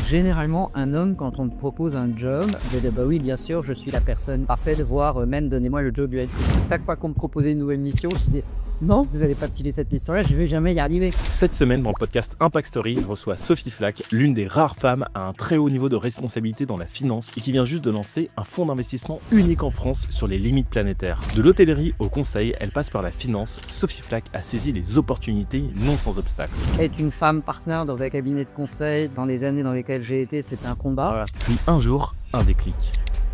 Généralement, un homme, quand on te propose un job, je dis bah oui, bien sûr, je suis la personne parfaite, voire même donnez-moi le job UL. Chaque fois qu'on me proposait une nouvelle mission, je disais non, vous n'allez pas filer cette mission-là, je vais jamais y arriver. Cette semaine, dans le podcast Impact Story, je reçois Sophie Flack, l'une des rares femmes à un très haut niveau de responsabilité dans la finance et qui vient juste de lancer un fonds d'investissement unique en France sur les limites planétaires. De l'hôtellerie au conseil, elle passe par la finance. Sophie Flack a saisi les opportunités non sans obstacles. Être une femme partenaire dans un cabinet de conseil, dans les années dans lesquelles j'ai été, c'était un combat. Voilà. Puis un jour, un déclic.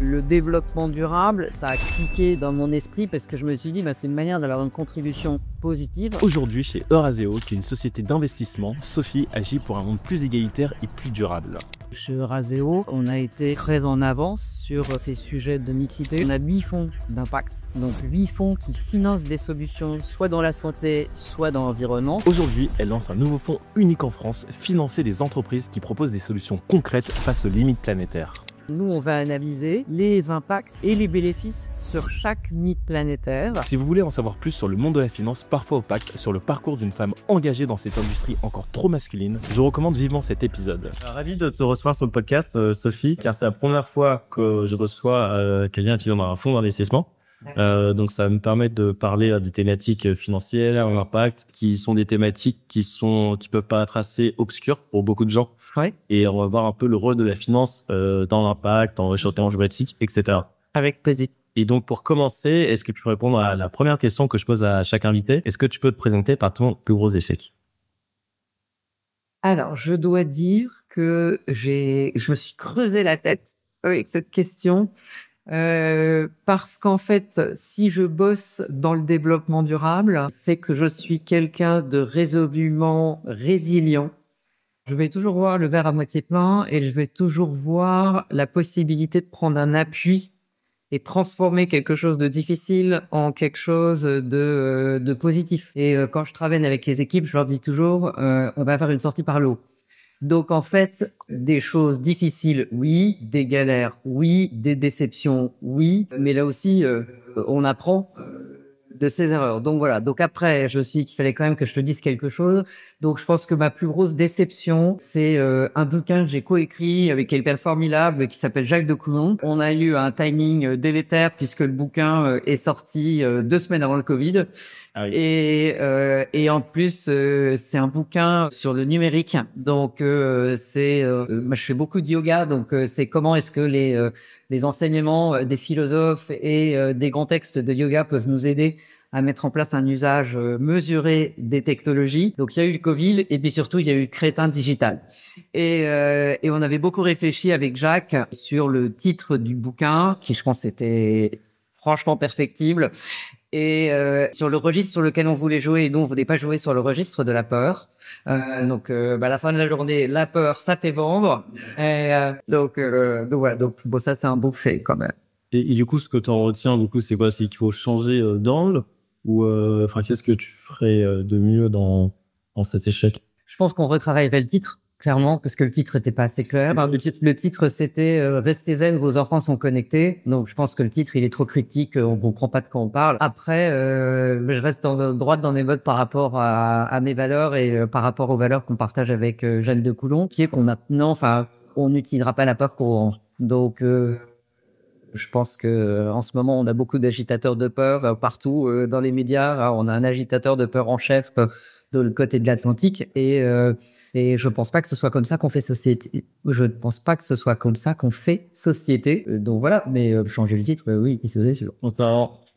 Le développement durable, ça a cliqué dans mon esprit parce que je me suis dit, c'est une manière d'avoir une contribution positive. Aujourd'hui, chez Euraseo, qui est une société d'investissement, Sophie agit pour un monde plus égalitaire et plus durable. Chez Euraseo, on a été très en avance sur ces sujets de mixité. On a 8 fonds d'impact, donc 8 fonds qui financent des solutions soit dans la santé, soit dans l'environnement. Aujourd'hui, elle lance un nouveau fonds unique en France, financer des entreprises qui proposent des solutions concrètes face aux limites planétaires. Nous, on va analyser les impacts et les bénéfices sur chaque limite planétaire. Si vous voulez en savoir plus sur le monde de la finance, parfois opaque, sur le parcours d'une femme engagée dans cette industrie encore trop masculine, je vous recommande vivement cet épisode. Ravi de te recevoir sur le podcast, Sophie, car c'est la première fois que je reçois quelqu'un qui vient dans un fonds d'investissement. Donc ça va me permettre de parler des thématiques financières, impact, qui sont des thématiques qui peuvent paraître assez obscures pour beaucoup de gens. Ouais. Et on va voir un peu le rôle de la finance dans l'impact, en réchauffement climatique, etc. Avec plaisir. Et donc pour commencer, est-ce que tu peux répondre à la première question que je pose à chaque invité? Est-ce que tu peux te présenter par ton plus gros échec? Alors, je dois dire que je me suis creusé la tête avec cette question. Parce qu'en fait, si je bosse dans le développement durable, c'est que je suis quelqu'un de résolument résilient. Je vais toujours voir le verre à moitié plein et je vais toujours voir la possibilité de prendre un appui et transformer quelque chose de difficile en quelque chose de positif. Et quand je travaille avec les équipes, je leur dis toujours, on va faire une sortie par le haut. Donc, en fait, des choses difficiles, oui, des galères, oui, des déceptions, oui, mais là aussi, on apprend de ses erreurs. Donc voilà. Donc après, je me suis dit qu'il fallait quand même que je te dise quelque chose. Donc je pense que ma plus grosse déception, c'est un bouquin que j'ai coécrit avec quelqu'un de formidable qui s'appelle Jacques de Coulomb. On a eu un timing délétère puisque le bouquin est sorti 2 semaines avant le Covid. Ah oui. Et en plus, c'est un bouquin sur le numérique. Donc moi je fais beaucoup de yoga, donc c'est comment est-ce que les enseignements des philosophes et des grands textes de yoga peuvent nous aider à mettre en place un usage mesuré des technologies. Donc il y a eu le Covid et puis surtout il y a eu le crétin digital. Et on avait beaucoup réfléchi avec Jacques sur le titre du bouquin, qui je pense était franchement perfectible, et sur le registre sur lequel on voulait jouer. Et nous, on voulait pas jouer sur le registre de la peur. Donc à la fin de la journée, la peur, ça fait vendre. Donc voilà. Donc bon, ça c'est un beau fait quand même. Et du coup, ce que tu en retiens, du coup, c'est quoi? C'est qu'il faut changer d'angle ou qu'est-ce que tu ferais de mieux dans cet échec? Je pense qu'on retravaillerait le titre, clairement, parce que le titre était pas assez clair. Enfin, le titre, c'était Restez zen, vos enfants sont connectés. Donc, je pense que le titre, il est trop critique, on comprend pas de quoi on parle. Après, je reste droite dans mes bottes par rapport à mes valeurs et par rapport aux valeurs qu'on partage avec Jeanne de Coulomb, qui est qu'on maintenant, on n'utilisera pas la peur courante. Donc, je pense que en ce moment, on a beaucoup d'agitateurs de peur partout dans les médias. On a un agitateur de peur en chef de l'autre côté de l'Atlantique et je pense pas que ce soit comme ça qu'on fait société. Je ne pense pas que ce soit comme ça qu'on fait société. Donc voilà, mais changer le titre, oui, c'est sûr.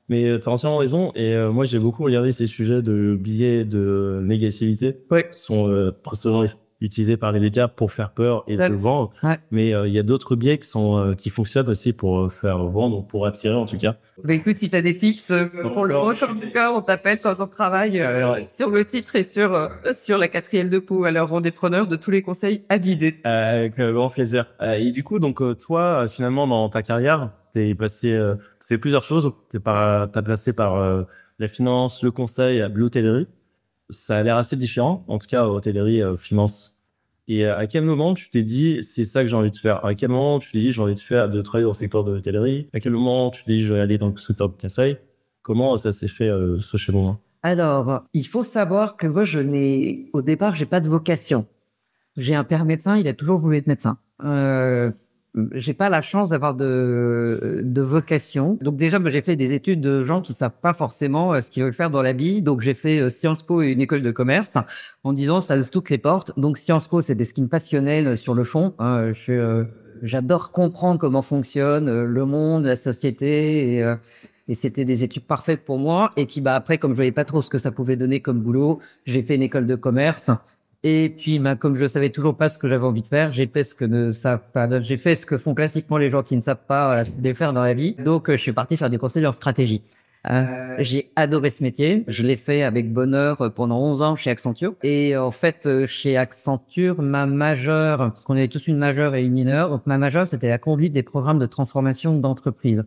Mais t'as entièrement raison. Et moi, j'ai beaucoup regardé ces sujets de biais de négativité qui sont souvent utilisés par les médias pour faire peur et le vendre. Ouais. Mais il y a d'autres biais qui fonctionnent aussi pour faire vendre, pour attirer en tout cas. Mais écoute, si t'as des tips pour le prochain, en tout cas, on t'appelle quand on travaille sur le titre et sur la 4e de peau. Alors, on est preneurs de tous les conseils à guider. Avec grand plaisir. Et du coup, donc toi, finalement, dans ta carrière, t'es fait plusieurs choses. T'as passé par la finance, le conseil, l'hôtellerie. Ça a l'air assez différent, en tout cas, hôtellerie, finance. Et à quel moment tu t'es dit, c'est ça que j'ai envie de faire? À quel moment tu t'es dit, j'ai envie de travailler dans le secteur de l'hôtellerie? À quel moment tu t'es dit, je vais aller dans le secteur de conseil? Comment ça s'est fait, ce cheminement? Alors, il faut savoir que moi, au départ, j'ai pas de vocation. J'ai un père médecin, il a toujours voulu être médecin. J'ai pas la chance d'avoir de vocation. Donc déjà, j'ai fait des études de gens qui savent pas forcément ce qu'ils veulent faire dans la vie. Donc j'ai fait Sciences Po et une école de commerce en disant ça ouvre toutes les portes. Donc Sciences Po, c'était ce qui me passionnait sur le fond. J'adore comprendre comment fonctionne le monde, la société et c'était des études parfaites pour moi. Et puis après, comme je voyais pas trop ce que ça pouvait donner comme boulot, j'ai fait une école de commerce. Et puis, comme je savais toujours pas ce que j'avais envie de faire, j'ai fait ce que ne savent pas, j'ai fait ce que font classiquement les gens qui ne savent pas de faire dans la vie. Donc, je suis parti faire du conseil en stratégie. J'ai adoré ce métier. Je l'ai fait avec bonheur pendant 11 ans chez Accenture. Et en fait, chez Accenture, ma majeure, parce qu'on avait tous une majeure et une mineure, donc ma majeure, c'était la conduite des programmes de transformation d'entreprise.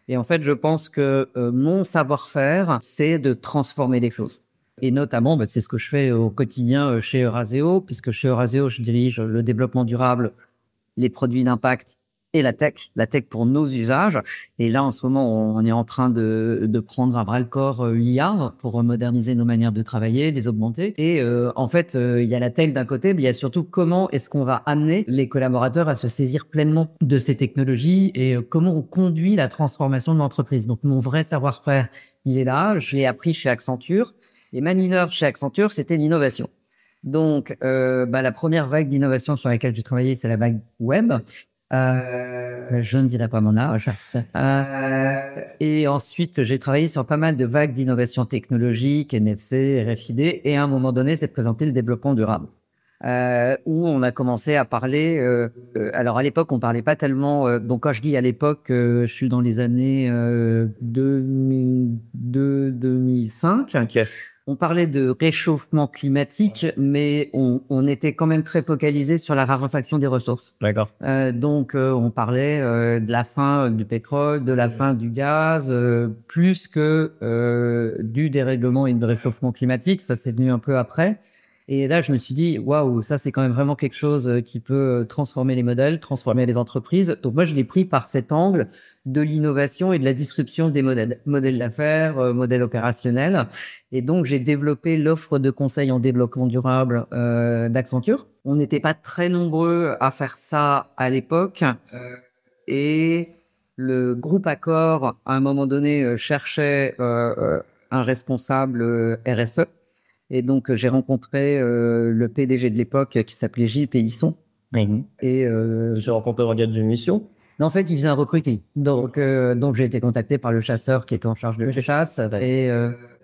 Et en fait, je pense que mon savoir-faire, c'est de transformer les choses. Et notamment, c'est ce que je fais au quotidien chez Euraseo, puisque chez Euraseo, je dirige le développement durable, les produits d'impact et la tech pour nos usages. Et là, en ce moment, on est en train de prendre à bras-le-corps l'IA pour moderniser nos manières de travailler, les augmenter. Et en fait, il y a la tech d'un côté, mais il y a surtout comment est-ce qu'on va amener les collaborateurs à se saisir pleinement de ces technologies et comment on conduit la transformation de l'entreprise. Donc, mon vrai savoir-faire, il est là. Je l'ai appris chez Accenture. Et ma mineure chez Accenture, c'était l'innovation. Donc, la première vague d'innovation sur laquelle j'ai travaillé, c'est la vague web. Je ne dirai pas mon âge. Et ensuite, j'ai travaillé sur pas mal de vagues d'innovation technologique, NFC, RFID. Et à un moment donné, c'est présenté le développement durable. Où on a commencé à parler. Alors à l'époque, on parlait pas tellement. Donc quand je dis à l'époque, je suis dans les années 2002-2005. Ok. On parlait de réchauffement climatique, mais on était quand même très focalisé sur la raréfaction des ressources. D'accord. Donc on parlait de la fin du pétrole, de la fin du gaz, plus que du dérèglement et du réchauffement climatique. Ça, c'est venu un peu après. Et là, je me suis dit, waouh, ça, c'est quand même vraiment quelque chose qui peut transformer les modèles, transformer les entreprises. Donc, moi, je l'ai pris par cet angle de l'innovation et de la disruption des modèles d'affaires, modèles opérationnels. Et donc, j'ai développé l'offre de conseil en développement durable d'Accenture. On n'était pas très nombreux à faire ça à l'époque. Et le groupe Accor, à un moment donné, cherchait un responsable RSE. Et donc, j'ai rencontré le PDG de l'époque qui s'appelait Gilles Pélisson. Et J'ai rencontré dans le cadre d'une mission. en fait, il faisait un recrutement. Donc j'ai été contacté par le chasseur qui était en charge de la chasse.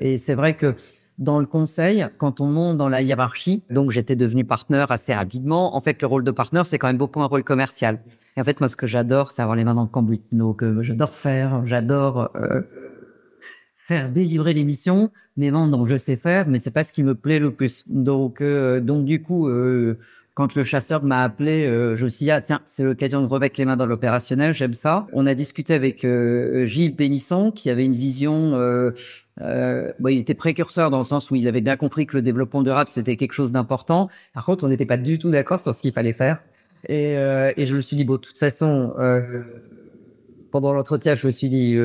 Et c'est vrai que dans le conseil, quand on monte dans la hiérarchie, donc j'étais devenu partenaire assez rapidement. En fait, le rôle de partenaire, c'est quand même beaucoup un rôle commercial. Et en fait, moi, ce que j'adore, c'est avoir les mains dans le cambouis. Donc, j'adore faire délivrer les missions, mais non, donc je sais faire, mais c'est pas ce qui me plaît le plus. Donc du coup, quand le chasseur m'a appelé, je me suis dit, ah tiens, c'est l'occasion de remettre les mains dans l'opérationnel, j'aime ça. On a discuté avec Gilles Pénisson, qui avait une vision, il était précurseur dans le sens où il avait bien compris que le développement durable, c'était quelque chose d'important. Par contre, on n'était pas du tout d'accord sur ce qu'il fallait faire. Et je me suis dit, bon, de toute façon, pendant l'entretien, je me suis dit...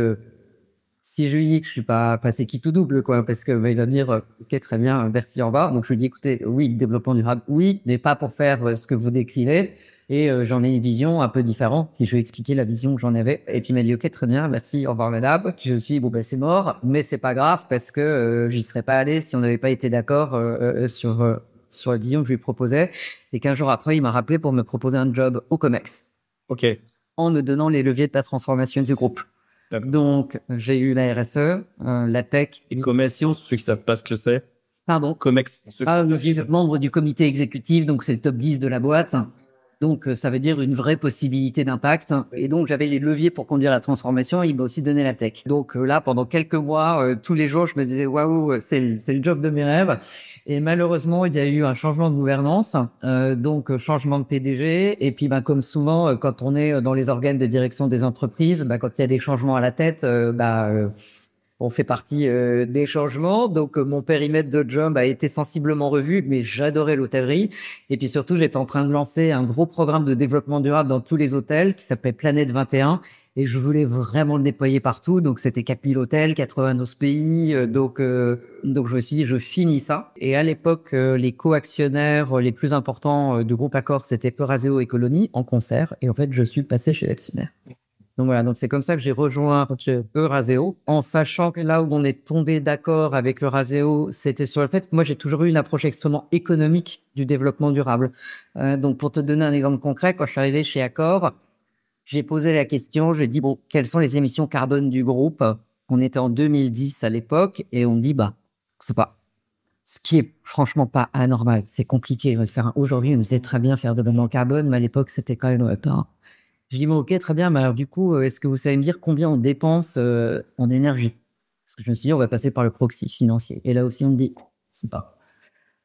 si je lui dis que je suis pas passé qui tout double, quoi, parce que il va me dire, ok, très bien, merci, au revoir. Donc je lui dis, écoutez, oui, développement durable, oui, mais pas pour faire ce que vous décrivez. Et j'en ai une vision un peu différente. Puis je lui ai expliqué la vision que j'en avais. Et puis il m'a dit, ok, très bien, merci, au revoir, madame. Puis je me suis dit, c'est mort, mais c'est pas grave parce que j'y serais pas allé si on n'avait pas été d'accord sur la vision que je lui proposais. Et 15 jours après, il m'a rappelé pour me proposer un job au COMEX. Ok. En me donnant les leviers de la transformation du groupe. Donc, j'ai eu la RSE, la tech. Et commerciaux, ceux qui savent pas ce que c'est. Pardon. Comex. Je suis membre du comité exécutif, donc c'est le top 10 de la boîte. Donc, ça veut dire une vraie possibilité d'impact. Et donc, j'avais les leviers pour conduire la transformation. Et il m'a aussi donné la tech. Donc là, pendant quelques mois, tous les jours, je me disais, waouh, c'est le job de mes rêves. Et malheureusement, il y a eu un changement de gouvernance, donc changement de PDG. Et puis, comme souvent, quand on est dans les organes de direction des entreprises, quand il y a des changements à la tête, on fait partie des changements. Donc, mon périmètre de job a été sensiblement revu, mais j'adorais l'hôtellerie. Et puis surtout, j'étais en train de lancer un gros programme de développement durable dans tous les hôtels qui s'appelait Planète 21. et je voulais vraiment le déployer partout. Donc c'était 4000 hôtels, 92 pays. Donc je me suis dit, je finis ça. Et à l'époque, les co-actionnaires les plus importants du groupe Accor, c'était Eurazeo et Colony en concert. Et en fait, je suis passé chez l'actionnaire. Donc voilà, donc c'est comme ça que j'ai rejoint Eurazeo, en sachant que là où on est tombé d'accord avec Eurazeo, c'était sur le fait que moi j'ai toujours eu une approche extrêmement économique du développement durable. Donc pour te donner un exemple concret, quand je suis arrivé chez Accor, j'ai posé la question, j'ai dit bon, quelles sont les émissions carbone du groupe? On était en 2010 à l'époque et on me dit bah, c'est pas. Ce qui est franchement pas anormal, c'est compliqué de faire. Aujourd'hui, on sait très bien faire de bilan carbone, mais à l'époque c'était quand même pas. Je dis, bon, ok, très bien, mais alors du coup, est-ce que vous savez me dire combien on dépense en énergie? Parce que je me suis dit, on va passer par le proxy financier. Et là aussi, on me dit, c'est pas.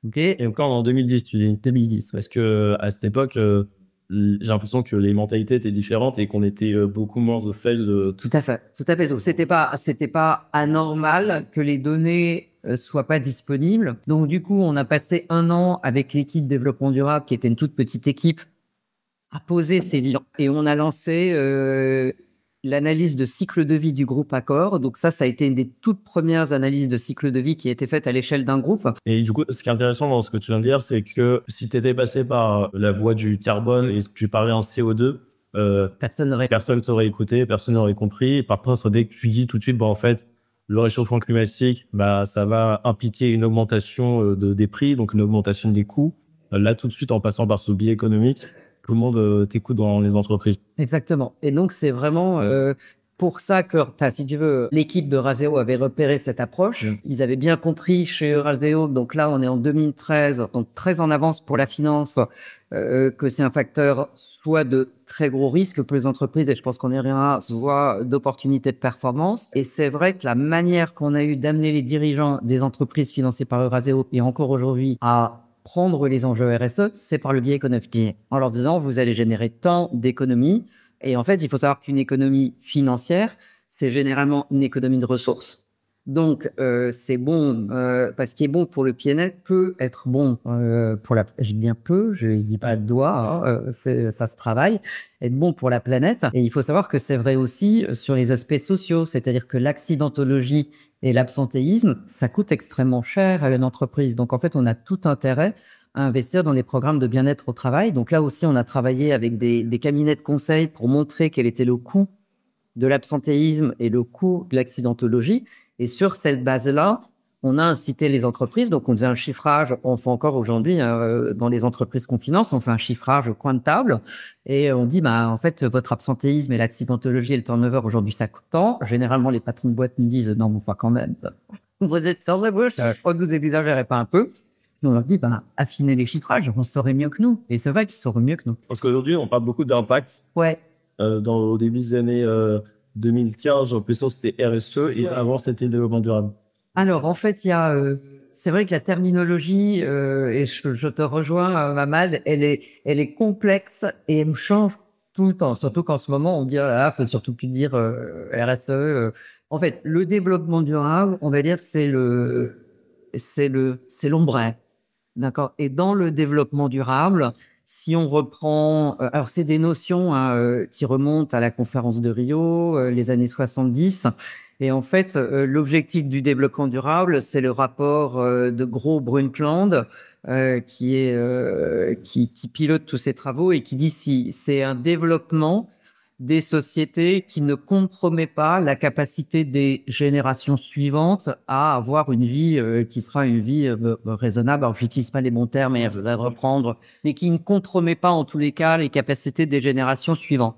Ok, Et encore en 2010, tu dis. 2010, ouais. Parce que à cette époque, j'ai l'impression que les mentalités étaient différentes et qu'on était beaucoup moins au fait de Tout à fait, tout à fait. Donc, c'était pas anormal que les données soient pas disponibles. Donc, du coup, on a passé un an avec l'équipe développement durable, qui était une toute petite équipe, à poser ces bilans. Et on a lancé l'analyse de cycle de vie du groupe Accor. Donc ça a été une des toutes premières analyses de cycle de vie qui a été faite à l'échelle d'un groupe. Et du coup, ce qui est intéressant dans ce que tu viens de dire, c'est que si tu étais passé par la voie du carbone et que tu parlais en CO2, personne t'aurait écouté, personne n'aurait compris. Par contre, dès que tu dis tout de suite, bah, en fait, le réchauffement climatique, bah, ça va impliquer une augmentation des prix, donc une augmentation des coûts. Là, tout de suite, en passant par ce biais économique, tout le monde t'écoute dans les entreprises. Exactement. Et donc, c'est vraiment pour ça que, enfin, si tu veux, l'équipe de Razeo avait repéré cette approche. Ils avaient bien compris chez Razeo. Donc là, on est en 2013, donc très en avance pour la finance, que c'est un facteur soit de très gros risques pour les entreprises, et je pense qu'on y reviendra, soit d'opportunités de performance. Et c'est vrai que la manière qu'on a eu d'amener les dirigeants des entreprises financées par Razeo, et encore aujourd'hui, à prendre les enjeux RSE, c'est par le biais économique. En leur disant, vous allez générer tant d'économies. Et en fait, il faut savoir qu'une économie financière, c'est généralement une économie de ressources. Donc, c'est bon, parce qu'il est bon pour le PNL peut être bon pour la. Je dis bien peu, je dis pas de doigt, hein, ça se travaille. Être bon pour la planète. Et il faut savoir que c'est vrai aussi sur les aspects sociaux, c'est-à-dire que l'accidentologie et l'absentéisme, ça coûte extrêmement cher à une entreprise. Donc, en fait, on a tout intérêt à investir dans les programmes de bien-être au travail. Donc là aussi, on a travaillé avec des cabinets de conseil pour montrer quel était le coût de l'absentéisme et le coût de l'accidentologie. Et sur cette base-là, on a incité les entreprises. Donc, on faisait un chiffrage, on fait encore aujourd'hui dans les entreprises qu'on finance, on fait un chiffrage coin de table et on dit, bah, en fait, votre absentéisme et l'accidentologie et le turnover aujourd'hui, ça coûte tant. Généralement, les patrons de boîte nous disent, non, mais enfin, quand même, vous êtes sur la bouche, je crois que vous exagérez pas un peu. Et on leur dit, bah, affinez les chiffrages, on saurait mieux que nous. Et c'est vrai qu'ils sauront mieux que nous. Parce qu'aujourd'hui, on parle beaucoup d'impact. Ouais. Au début des années 2015, en plus, c'était RSE et avant, c'était le développement durable. Alors, en fait, c'est vrai que la terminologie, et je te rejoins, Mamad, elle est complexe et elle me change tout le temps. Surtout qu'en ce moment, on dit, ah là là, faut surtout plus dire RSE. En fait, le développement durable, on va dire, c'est l'ombrelle. D'accord. Et dans le développement durable, si on reprend, alors c'est des notions qui remontent à la conférence de Rio, les années 70. Et en fait, l'objectif du développement durable, c'est le rapport de Gro Brundtland qui pilote tous ces travaux et qui dit si c'est un développement des sociétés qui ne compromet pas la capacité des générations suivantes à avoir une vie qui sera une vie raisonnable. Alors, j'utilise pas les bons termes, mais je vais reprendre, mais qui ne compromet pas en tous les cas les capacités des générations suivantes.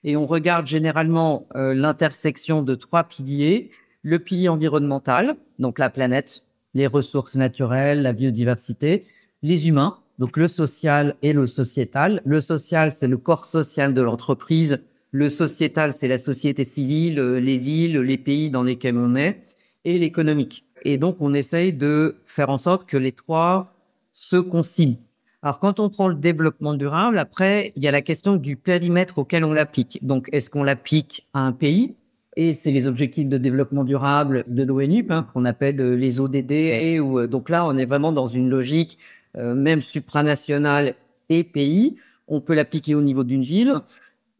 Et on regarde généralement l'intersection de trois piliers. Le pilier environnemental, donc la planète, les ressources naturelles, la biodiversité, les humains, donc le social et le sociétal. Le social, c'est le corps social de l'entreprise. Le sociétal, c'est la société civile, les villes, les pays dans lesquels on est, et l'économique. Et donc, on essaye de faire en sorte que les trois se concilient. Alors, quand on prend le développement durable, après, il y a la question du périmètre auquel on l'applique. Donc, est-ce qu'on l'applique à un pays? Et c'est les objectifs de développement durable de l'ONU, qu'on appelle les ODD. Donc là, on est vraiment dans une logique même supranationale et pays. On peut l'appliquer au niveau d'une ville.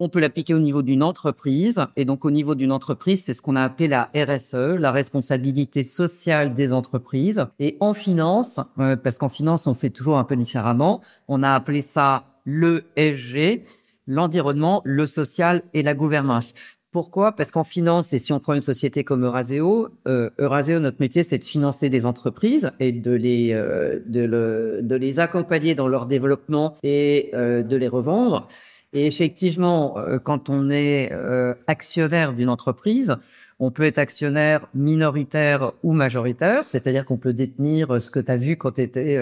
On peut l'appliquer au niveau d'une entreprise. Et donc, au niveau d'une entreprise, c'est ce qu'on a appelé la RSE, la responsabilité sociale des entreprises. Et en finance, parce qu'en finance, on fait toujours un peu différemment, on a appelé ça l'ESG, l'environnement, le social et la gouvernance. Pourquoi? Parce qu'en finance, et si on prend une société comme Euraseo, notre métier, c'est de financer des entreprises et de les accompagner dans leur développement et de les revendre. Et effectivement, quand on est actionnaire d'une entreprise, on peut être actionnaire minoritaire ou majoritaire, c'est-à-dire qu'on peut détenir ce que tu as vu quand tu étais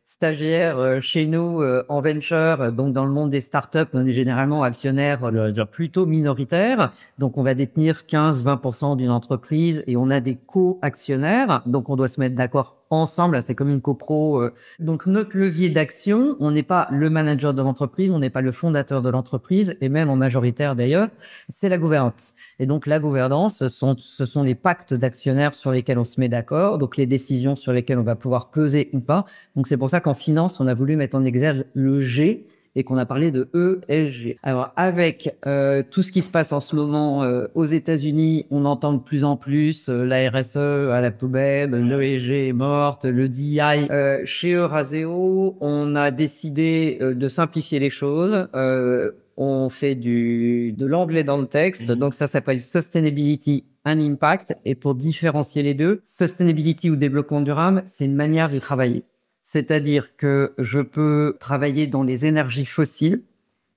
stagiaire chez nous en venture, donc dans le monde des startups, on est généralement actionnaire on va dire plutôt minoritaire, donc on va détenir 15-20% d'une entreprise et on a des co-actionnaires, donc on doit se mettre d'accord ensemble, c'est comme une copro. Donc notre levier d'action, on n'est pas le manager de l'entreprise, on n'est pas le fondateur de l'entreprise, et même en majoritaire d'ailleurs, c'est la gouvernance. Et donc la gouvernance, ce sont les pactes d'actionnaires sur lesquels on se met d'accord, donc les décisions sur lesquelles on va pouvoir peser ou pas. Donc c'est pour ça qu'en finance, on a voulu mettre en exergue le G et qu'on a parlé de ESG. Alors avec tout ce qui se passe en ce moment aux États-Unis, on entend de plus en plus la RSE à la poubelle, l'ESG est morte, le DEI. Chez Euraseo, on a décidé de simplifier les choses. On fait de l'anglais dans le texte, donc ça s'appelle Sustainability and Impact. Et pour différencier les deux, Sustainability ou développement durable, c'est une manière de travailler. C'est-à-dire que je peux travailler dans les énergies fossiles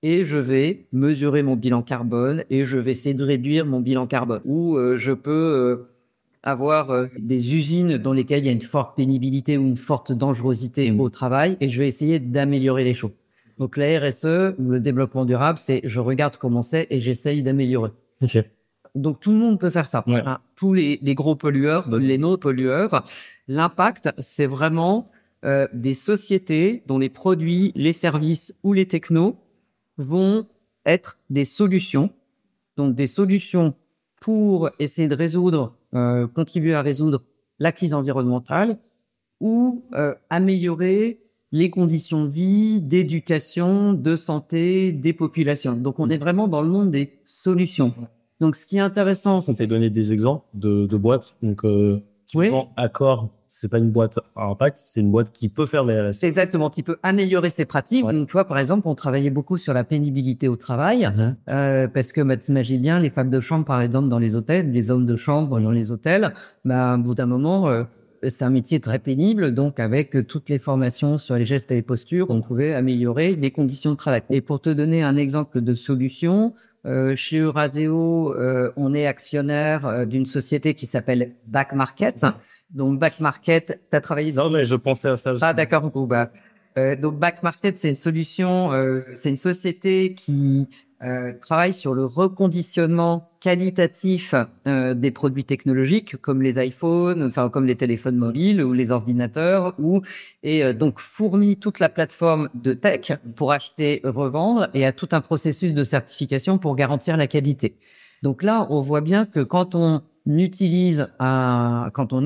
et je vais mesurer mon bilan carbone et je vais essayer de réduire mon bilan carbone. Ou je peux avoir des usines dans lesquelles il y a une forte pénibilité ou une forte dangerosité au travail et je vais essayer d'améliorer les choses. Donc la RSE, le développement durable, c'est je regarde comment c'est et j'essaye d'améliorer. Ok. Donc tout le monde peut faire ça. Ouais. Hein. Tous les gros pollueurs, les non-pollueurs, l'impact, c'est vraiment des sociétés dont les produits, les services ou les technos vont être des solutions. Donc des solutions pour essayer de résoudre, contribuer à résoudre la crise environnementale ou améliorer les conditions de vie, d'éducation, de santé des populations. Donc on est vraiment dans le monde des solutions. Donc ce qui est intéressant, On t'a donné des exemples de boîtes. Donc typiquement, Accor, c'est pas une boîte à impact, c'est une boîte qui peut faire des RSE. Exactement, qui peut améliorer ses pratiques. Ouais. Donc, tu vois, par exemple, on travaillait beaucoup sur la pénibilité au travail, parce que t'imagines bien les femmes de chambre, par exemple, dans les hôtels, les hommes de chambre dans les hôtels, au bout d'un moment, c'est un métier très pénible. Donc, avec toutes les formations sur les gestes et les postures, on pouvait améliorer les conditions de travail. Et pour te donner un exemple de solution, chez Euraseo, on est actionnaire d'une société qui s'appelle Back Market. Donc Back Market, tu as travaillé Non, mais je pensais à ça. Ah d'accord. Donc Back Market, c'est une solution, c'est une société qui travaille sur le reconditionnement qualitatif des produits technologiques comme les iPhones, enfin comme les téléphones mobiles ou les ordinateurs, donc fournit toute la plateforme de tech pour acheter, revendre et a tout un processus de certification pour garantir la qualité. Donc là, on voit bien que quand on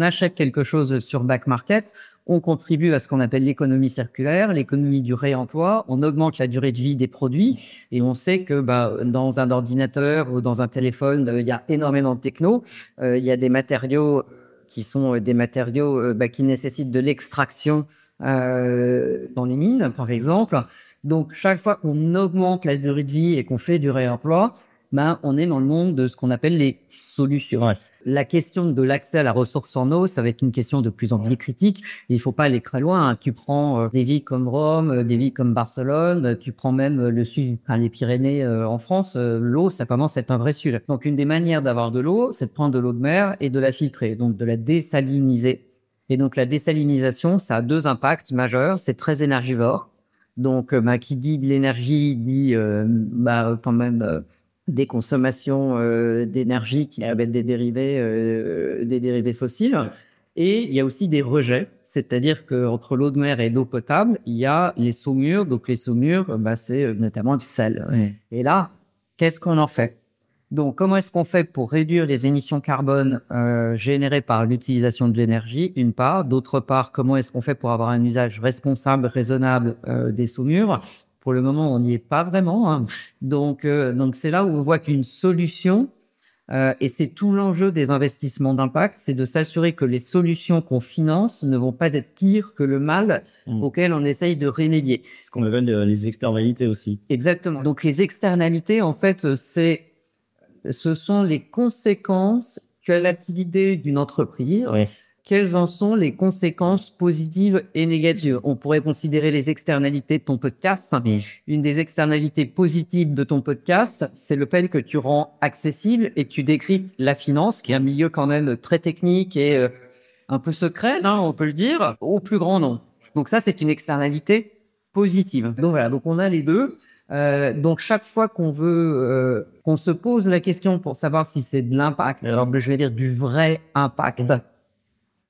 achète quelque chose sur Back Market, on contribue à ce qu'on appelle l'économie circulaire, l'économie du réemploi, on augmente la durée de vie des produits et on sait que dans un ordinateur ou dans un téléphone, il y a énormément de techno, il y a des matériaux qui sont des matériaux qui nécessitent de l'extraction dans les mines, par exemple. Donc chaque fois qu'on augmente la durée de vie et qu'on fait du réemploi, on est dans le monde de ce qu'on appelle les solutions. Ouais. La question de l'accès à la ressource en eau, ça va être une question de plus en plus critique. Et il faut pas aller très loin. Hein. Tu prends des villes comme Rome, des villes comme Barcelone, tu prends même le sud, les Pyrénées en France. L'eau, ça commence à être un vrai sujet. Donc une des manières d'avoir de l'eau, c'est de prendre de l'eau de mer et de la filtrer, donc de la désaliniser. Et donc la désalinisation, ça a deux impacts majeurs. C'est très énergivore. Donc qui dit de l'énergie dit quand même des consommations d'énergie qui amènent des dérivés fossiles. Et il y a aussi des rejets, c'est-à-dire qu'entre l'eau de mer et l'eau potable, il y a les saumures. Donc les saumures, c'est notamment du sel. Ouais. Et là, qu'est-ce qu'on en fait? Donc comment est-ce qu'on fait pour réduire les émissions carbone générées par l'utilisation de l'énergie, d'une part. D'autre part, comment est-ce qu'on fait pour avoir un usage responsable, raisonnable des saumures? Pour le moment, on n'y est pas vraiment, hein. Donc c'est là où on voit qu'une solution, et c'est tout l'enjeu des investissements d'impact, c'est de s'assurer que les solutions qu'on finance ne vont pas être pires que le mal auquel on essaye de remédier. Ce qu'on appelle les externalités aussi. Exactement. Donc les externalités, en fait, ce sont les conséquences que l'activité d'une entreprise. Oui. Quelles en sont les conséquences positives et négatives? On pourrait considérer les externalités de ton podcast. Une des externalités positives de ton podcast, c'est le fait que tu rends accessible et que tu décryptes la finance, qui est un milieu quand même très technique et un peu secret, hein, on peut le dire, au plus grand nombre. Donc ça, c'est une externalité positive. Donc voilà, donc on a les deux. Donc chaque fois qu'on veut, qu'on se pose la question pour savoir si c'est de l'impact, alors je vais dire du vrai impact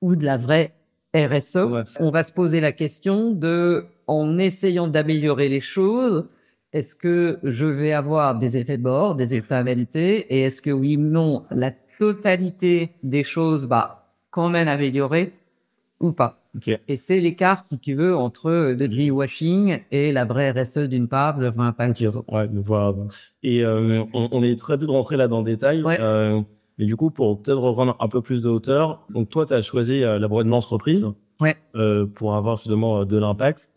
ou de la vraie RSE, on va se poser la question de, en essayant d'améliorer les choses, est-ce que je vais avoir des effets de bord, des externalités, et est-ce que oui ou non, la totalité des choses va quand même améliorer ou pas? Okay. Et c'est l'écart, si tu veux, entre le greenwashing et la vraie RSE d'une part, le vrai impact. Ouais, voilà. Et on est très vite rentré là dans le détail. Ouais. Mais du coup, pour peut-être reprendre un peu plus de hauteur, donc toi, tu as choisi la voie de l'entreprise Ouais. pour avoir justement de l'impact.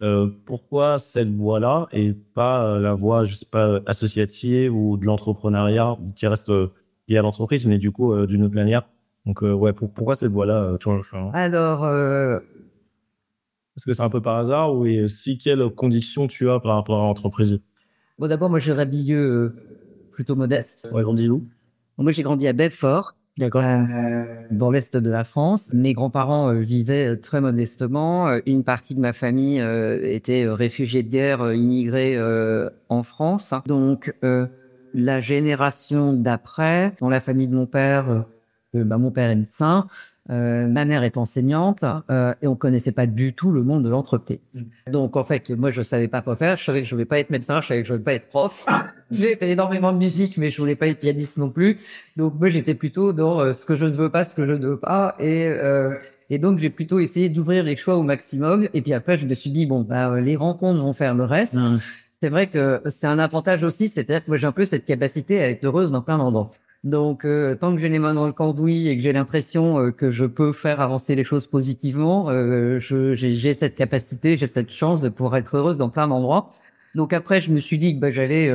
Pourquoi cette voie-là et pas la voie, je sais pas, associative ou de l'entrepreneuriat qui reste liée à l'entreprise, mais du coup d'une autre manière. Donc ouais, pourquoi cette voie-là, tu vois, Alors, est-ce que c'est un peu par hasard ou si quelles conditions tu as par rapport à l'entreprise? bon, d'abord, moi, j'ai un milieu plutôt modeste. Ouais, grandi où? Moi, j'ai grandi à Belfort, dans l'est de la France. Mes grands-parents vivaient très modestement. Une partie de ma famille était réfugiée de guerre, immigrée en France. Donc, la génération d'après, dans la famille de mon père, mon père est médecin, ma mère est enseignante, et on connaissait pas du tout le monde de l'entreprise. Donc, en fait, moi, je savais pas quoi faire. Je savais que je voulais pas être médecin, je savais que je voulais pas être prof. J'ai fait énormément de musique, mais je voulais pas être pianiste non plus. Donc, moi, j'étais plutôt dans ce que je ne veux pas, ce que je ne veux pas. Et donc, j'ai plutôt essayé d'ouvrir les choix au maximum. Et puis après, je me suis dit, bon, les rencontres vont faire le reste. C'est vrai que c'est un avantage aussi, c'est-à-dire que moi, j'ai un peu cette capacité à être heureuse dans plein d'endroits. Donc, tant que j'ai les mains dans le cambouis et que j'ai l'impression que je peux faire avancer les choses positivement, j'ai cette capacité, j'ai cette chance de pouvoir être heureuse dans plein d'endroits. Donc après, je me suis dit que j'allais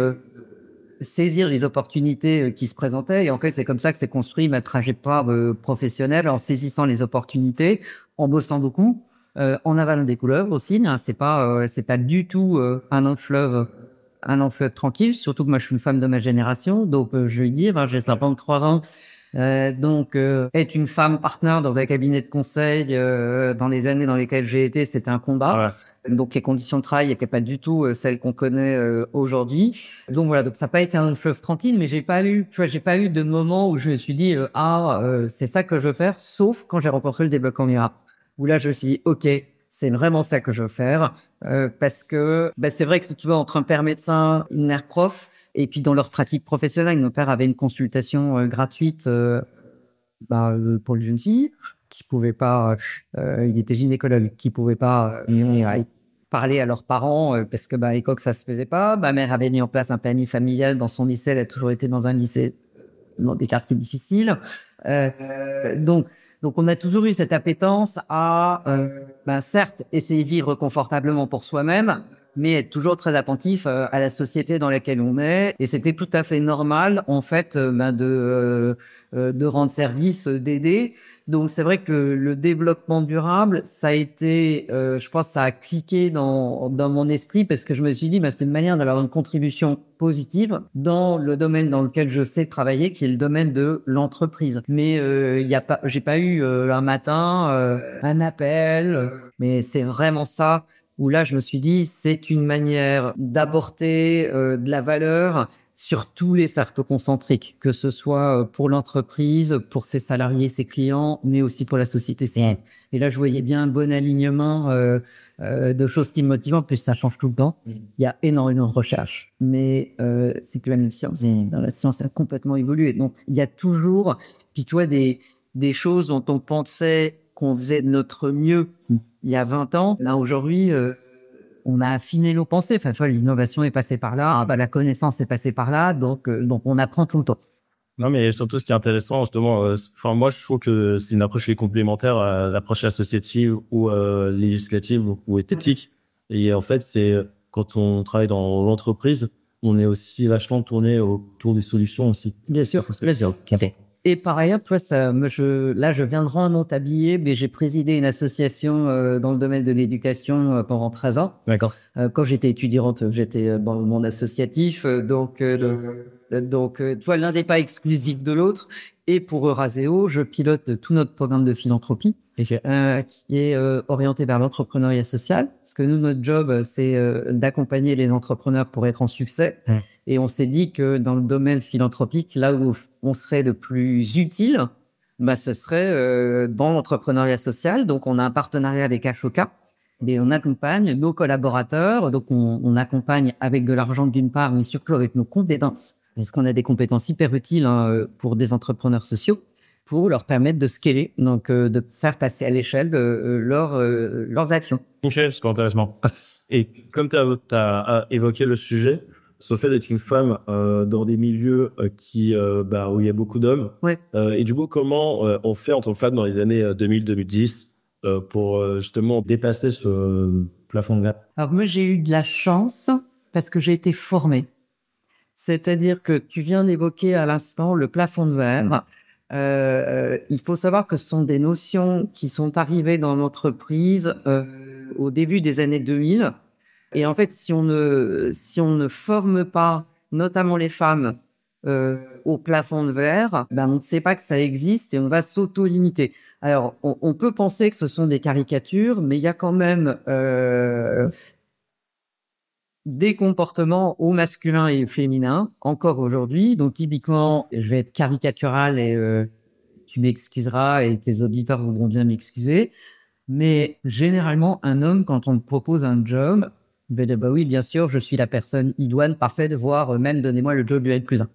saisir les opportunités qui se présentaient. Et en fait, c'est comme ça que s'est construit ma trajectoire professionnelle, en saisissant les opportunités, en bossant beaucoup, en avalant des couleuvres aussi. Hein, c'est pas du tout un long fleuve tranquille. Surtout que moi, je suis une femme de ma génération, donc je vais dire, j'ai 53 ans. Donc, être une femme partenaire dans un cabinet de conseil dans les années dans lesquelles j'ai été, c'était un combat. Ouais. Donc, les conditions de travail n'étaient pas du tout celles qu'on connaît aujourd'hui. Donc voilà, donc ça n'a pas été un fleuve tranquille, mais j'ai pas eu de moment où je me suis dit c'est ça que je veux faire, sauf quand j'ai rencontré le développement durable, où là je me suis dit ok, c'est vraiment ça que je veux faire, parce que c'est vrai que si tu veux, entre un père médecin, une mère prof, et puis dans leur pratique professionnelle, mon père avait une consultation gratuite pour les jeunes filles qui pouvaient pas, il était gynécologue, qui pouvaient pas parler à leurs parents parce que à l'époque ça se faisait pas. Ma mère avait mis en place un planning familial dans son lycée, elle a toujours été dans un lycée dans des quartiers difficiles. Donc on a toujours eu cette appétence à certes essayer de vivre confortablement pour soi-même, mais être toujours très attentif à la société dans laquelle on est. Et c'était tout à fait normal, en fait, de rendre service, d'aider. Donc, c'est vrai que le développement durable, ça a été, je pense, ça a cliqué dans mon esprit parce que je me suis dit, c'est une manière d'avoir une contribution positive dans le domaine dans lequel je sais travailler, qui est le domaine de l'entreprise. Mais j'ai pas eu un matin un appel, mais c'est vraiment ça où là, je me suis dit, c'est une manière d'apporter de la valeur sur tous les cercles concentriques, que ce soit pour l'entreprise, pour ses salariés, ses clients, mais aussi pour la société civile. Et là, je voyais bien un bon alignement de choses qui me motivent. En plus, ça change tout le temps. Il y a énormément de recherches, mais c'est plus la même science. Dans la science, ça a complètement évolué. Donc, il y a toujours, puis toi, des choses dont on pensait qu'on faisait de notre mieux il y a 20 ans. Là, aujourd'hui, on a affiné nos pensées. Enfin, tu vois, l'innovation est passée par là, la connaissance est passée par là, donc on apprend tout le temps. Non, mais surtout, ce qui est intéressant, justement, enfin, moi, je trouve que c'est une approche qui est complémentaire à l'approche associative ou législative ou éthique. Et en fait, c'est quand on travaille dans l'entreprise, on est aussi vachement tourné autour des solutions aussi. Bien sûr, bien sûr. Et par ailleurs, tu vois, là, je viens de rendre mon tablier, mais j'ai présidé une association dans le domaine de l'éducation pendant 13 ans. D'accord. Quand j'étais étudiante, j'étais dans le monde associatif. Tu vois, l'un n'est pas exclusif de l'autre. Et pour Euraseo, je pilote tout notre programme de philanthropie qui est orienté vers l'entrepreneuriat social. Parce que nous, notre job, c'est d'accompagner les entrepreneurs pour être en succès. Et on s'est dit que dans le domaine philanthropique, là où on serait le plus utile, ce serait dans l'entrepreneuriat social. Donc, on a un partenariat avec Ashoka et on accompagne nos collaborateurs. Donc, on accompagne avec de l'argent d'une part, mais surtout avec nos compétences. Parce qu'on a des compétences hyper utiles pour des entrepreneurs sociaux pour leur permettre de scaler, donc de faire passer à l'échelle leurs actions. Ok, c'est intéressant. Et comme tu as évoqué le sujet, sur le fait d'être une femme dans des milieux où il y a beaucoup d'hommes. Ouais. Et du coup, comment on fait en tant que femme dans les années 2000-2010 pour justement dépasser ce plafond de verre? Alors moi, j'ai eu de la chance parce que j'ai été formée. C'est-à-dire que tu viens d'évoquer à l'instant le plafond de verre. Il faut savoir que ce sont des notions qui sont arrivées dans l'entreprise au début des années 2000. Et en fait, si on ne forme pas, notamment les femmes, au plafond de verre, on ne sait pas que ça existe et on va s'auto-limiter. Alors, on peut penser que ce sont des caricatures, mais il y a quand même des comportements au masculin et au féminin, encore aujourd'hui. Donc, typiquement, je vais être caricatural et tu m'excuseras et tes auditeurs voudront bien m'excuser. Mais généralement, un homme, quand on me propose un job, il va dire, oui, bien sûr, je suis la personne idoine, parfaite, voire même donnez-moi le job du N+1.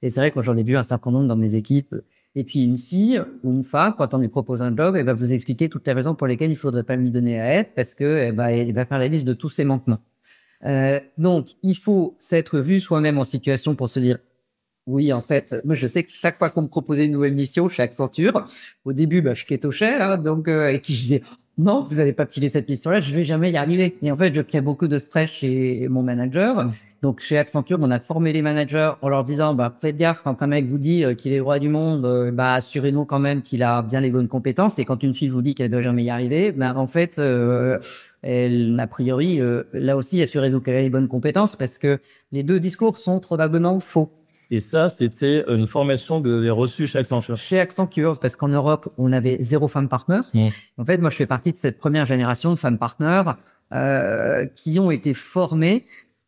Et c'est vrai que j'en ai vu un certain nombre dans mes équipes. Et puis une fille ou une femme, quand on lui propose un job, elle va vous expliquer toutes les raisons pour lesquelles il faudrait pas lui donner à être, parce que elle va faire la liste de tous ses manquements. Donc, il faut s'être vu soi-même en situation pour se dire, oui, en fait, moi, je sais que chaque fois qu'on me proposait une nouvelle mission chez Accenture, au début, je kétochais, et qui je disais, non, vous n'allez pas filer cette mission-là, je vais jamais y arriver. Et en fait, je crée beaucoup de stress chez mon manager. Donc, chez Accenture, on a formé les managers en leur disant, faites gaffe quand un mec vous dit qu'il est le roi du monde, assurez-nous quand même qu'il a bien les bonnes compétences. Et quand une fille vous dit qu'elle ne doit jamais y arriver, en fait, elle, a priori, là aussi, assurez-nous qu'elle a les bonnes compétences parce que les deux discours sont probablement faux. Et ça, c'était une formation que vous avez reçue chez Accenture. Chez Accenture, parce qu'en Europe, on avait 0 femme partner. En fait, moi, je fais partie de cette première génération de femmes partners qui ont été formées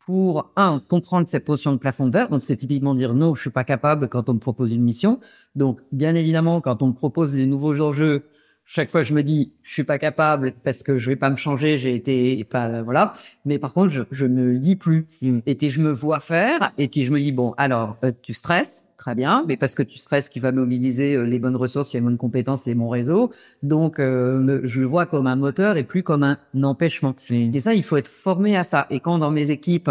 pour, comprendre cette notion de plafond de verre. Donc, c'est typiquement dire non, je suis pas capable quand on me propose une mission. Donc, bien évidemment, quand on me propose des nouveaux enjeux, chaque fois, je me dis, je suis pas capable parce que je vais pas me changer, j'ai été, voilà. Mais par contre, je ne le dis plus. Et puis, je me vois faire, et puis je me dis, bon, alors, tu stresses, très bien, mais parce que tu stresses, tu vas mobiliser les bonnes ressources, les bonnes compétences et mon réseau. Donc, je le vois comme un moteur et plus comme un empêchement. Et ça, il faut être formé à ça. Et quand dans mes équipes,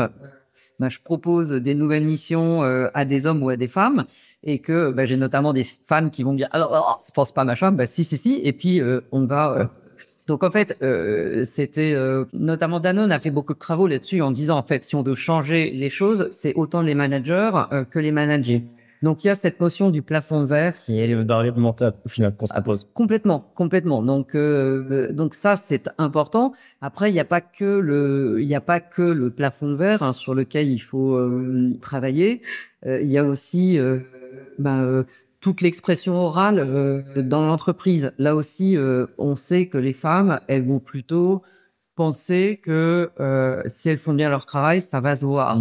je propose des nouvelles missions à des hommes ou à des femmes, et que j'ai notamment des femmes qui vont me dire alors je pense pas machin, si et puis on va donc en fait c'était notamment Danone a fait beaucoup de travaux là-dessus en disant en fait si on veut changer les choses, c'est autant les managers que les managers. Donc il y a cette notion du plafond de verre qui est variable mentale au final qu'on se pose. Complètement. Donc ça c'est important. Après il n'y a pas que le plafond de verre sur lequel il faut travailler. Il y a aussi toute l'expression orale dans l'entreprise. Là aussi, on sait que les femmes, elles vont plutôt penser que si elles font bien leur travail, ça va se voir.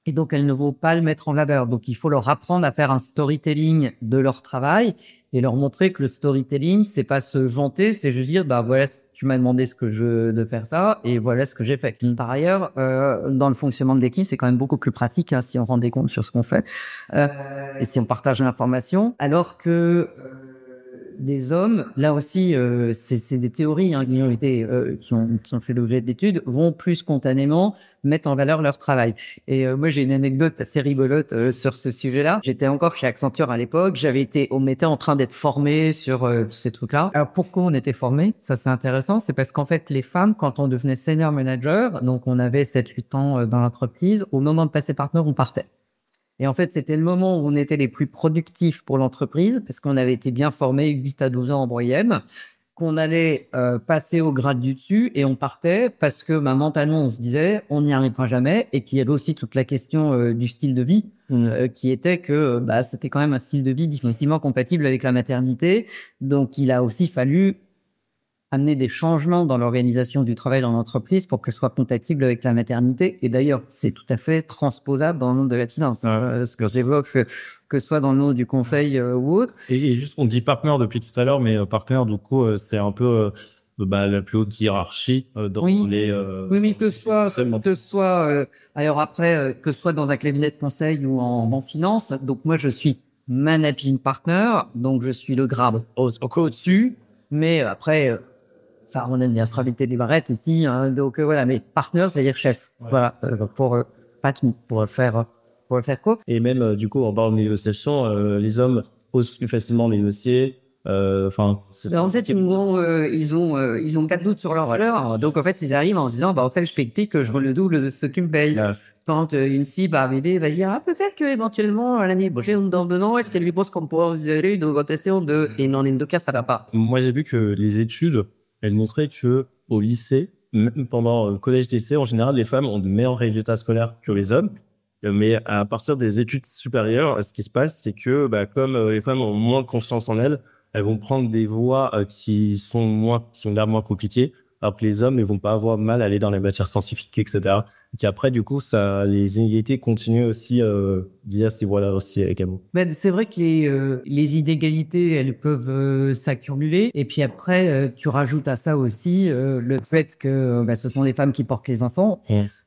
Et donc, elles ne vont pas le mettre en valeur. Donc, il faut leur apprendre à faire un storytelling de leur travail et leur montrer que le storytelling, c'est pas se vanter, c'est juste dire, voilà, tu m'as demandé de faire ça et voilà ce que j'ai fait. Par ailleurs, dans le fonctionnement de l'équipe, c'est quand même beaucoup plus pratique si on rend des comptes sur ce qu'on fait et si on partage l'information. Alors que des hommes, là aussi, c'est des théories qui ont été, qui ont fait l'objet d'études, vont plus spontanément mettre en valeur leur travail. Et moi, j'ai une anecdote assez rigolote sur ce sujet-là. J'étais encore chez Accenture à l'époque. On était en train d'être formés sur tous ces trucs-là. Alors pourquoi on était formés? Ça, c'est intéressant. C'est parce qu'en fait, les femmes, quand on devenait senior manager, donc on avait 7-8 ans dans l'entreprise, au moment de passer partner, on partait. Et en fait, c'était le moment où on était les plus productifs pour l'entreprise, parce qu'on avait été bien formés, 8 à 12 ans en moyenne, qu'on allait passer au grade du dessus, et on partait parce que mentalement, on se disait, on n'y arrivera jamais, et qu'il y avait aussi toute la question du style de vie, qui était que c'était quand même un style de vie difficilement compatible avec la maternité. Donc, il a aussi fallu amener des changements dans l'organisation du travail dans l'entreprise pour que ce soit compatible avec la maternité. Et d'ailleurs, c'est tout à fait transposable dans le monde de la finance. Ce que j'évoque, que ce soit dans le monde du conseil ou autre. Et juste, on dit partner depuis tout à l'heure, mais partner, du coup, c'est un peu la plus haute hiérarchie dans les... Oui, que ce soit alors après, que ce soit dans un cabinet de conseil ou en finance. Donc moi, je suis managing partner, donc je suis le grade au-dessus. Mais après... Enfin, on aime bien se rajouter des barrettes ici, hein, donc voilà. Mais partner, c'est-à-dire chef. Ouais. Voilà, patron, pour le faire court. Et même du coup, en parlant de négociation, les hommes osent plus facilement négocier. Enfin, en fait, ils ont 4 doutes sur leur valeur. Donc en fait, ils arrivent en se disant, en fait, je paye que je rends le double de ce que tu me payes. Ouais. Quand une fille va arriver, va dire, peut-être que éventuellement l'année prochaine, dans 2 ans, est-ce qu'elle lui pense qu'on pourra envisager une augmentation de... Et dans les deux cas, ça va pas. Moi, j'ai vu que les études, elles montraient que au lycée, même pendant le collège-lycée, en général, les femmes ont de meilleurs résultats scolaires que les hommes. Mais à partir des études supérieures, ce qui se passe, c'est que comme les femmes ont moins confiance en elles, elles vont prendre des voies qui sont l'air moins compliquées, alors que les hommes, ils vont pas avoir mal à aller dans les matières scientifiques, etc. Et qu'après, du coup, les inégalités continuent aussi via ces voies-là aussi également. C'est vrai que les inégalités, elles peuvent s'accumuler. Et puis après, tu rajoutes à ça aussi le fait que ce sont les femmes qui portent les enfants.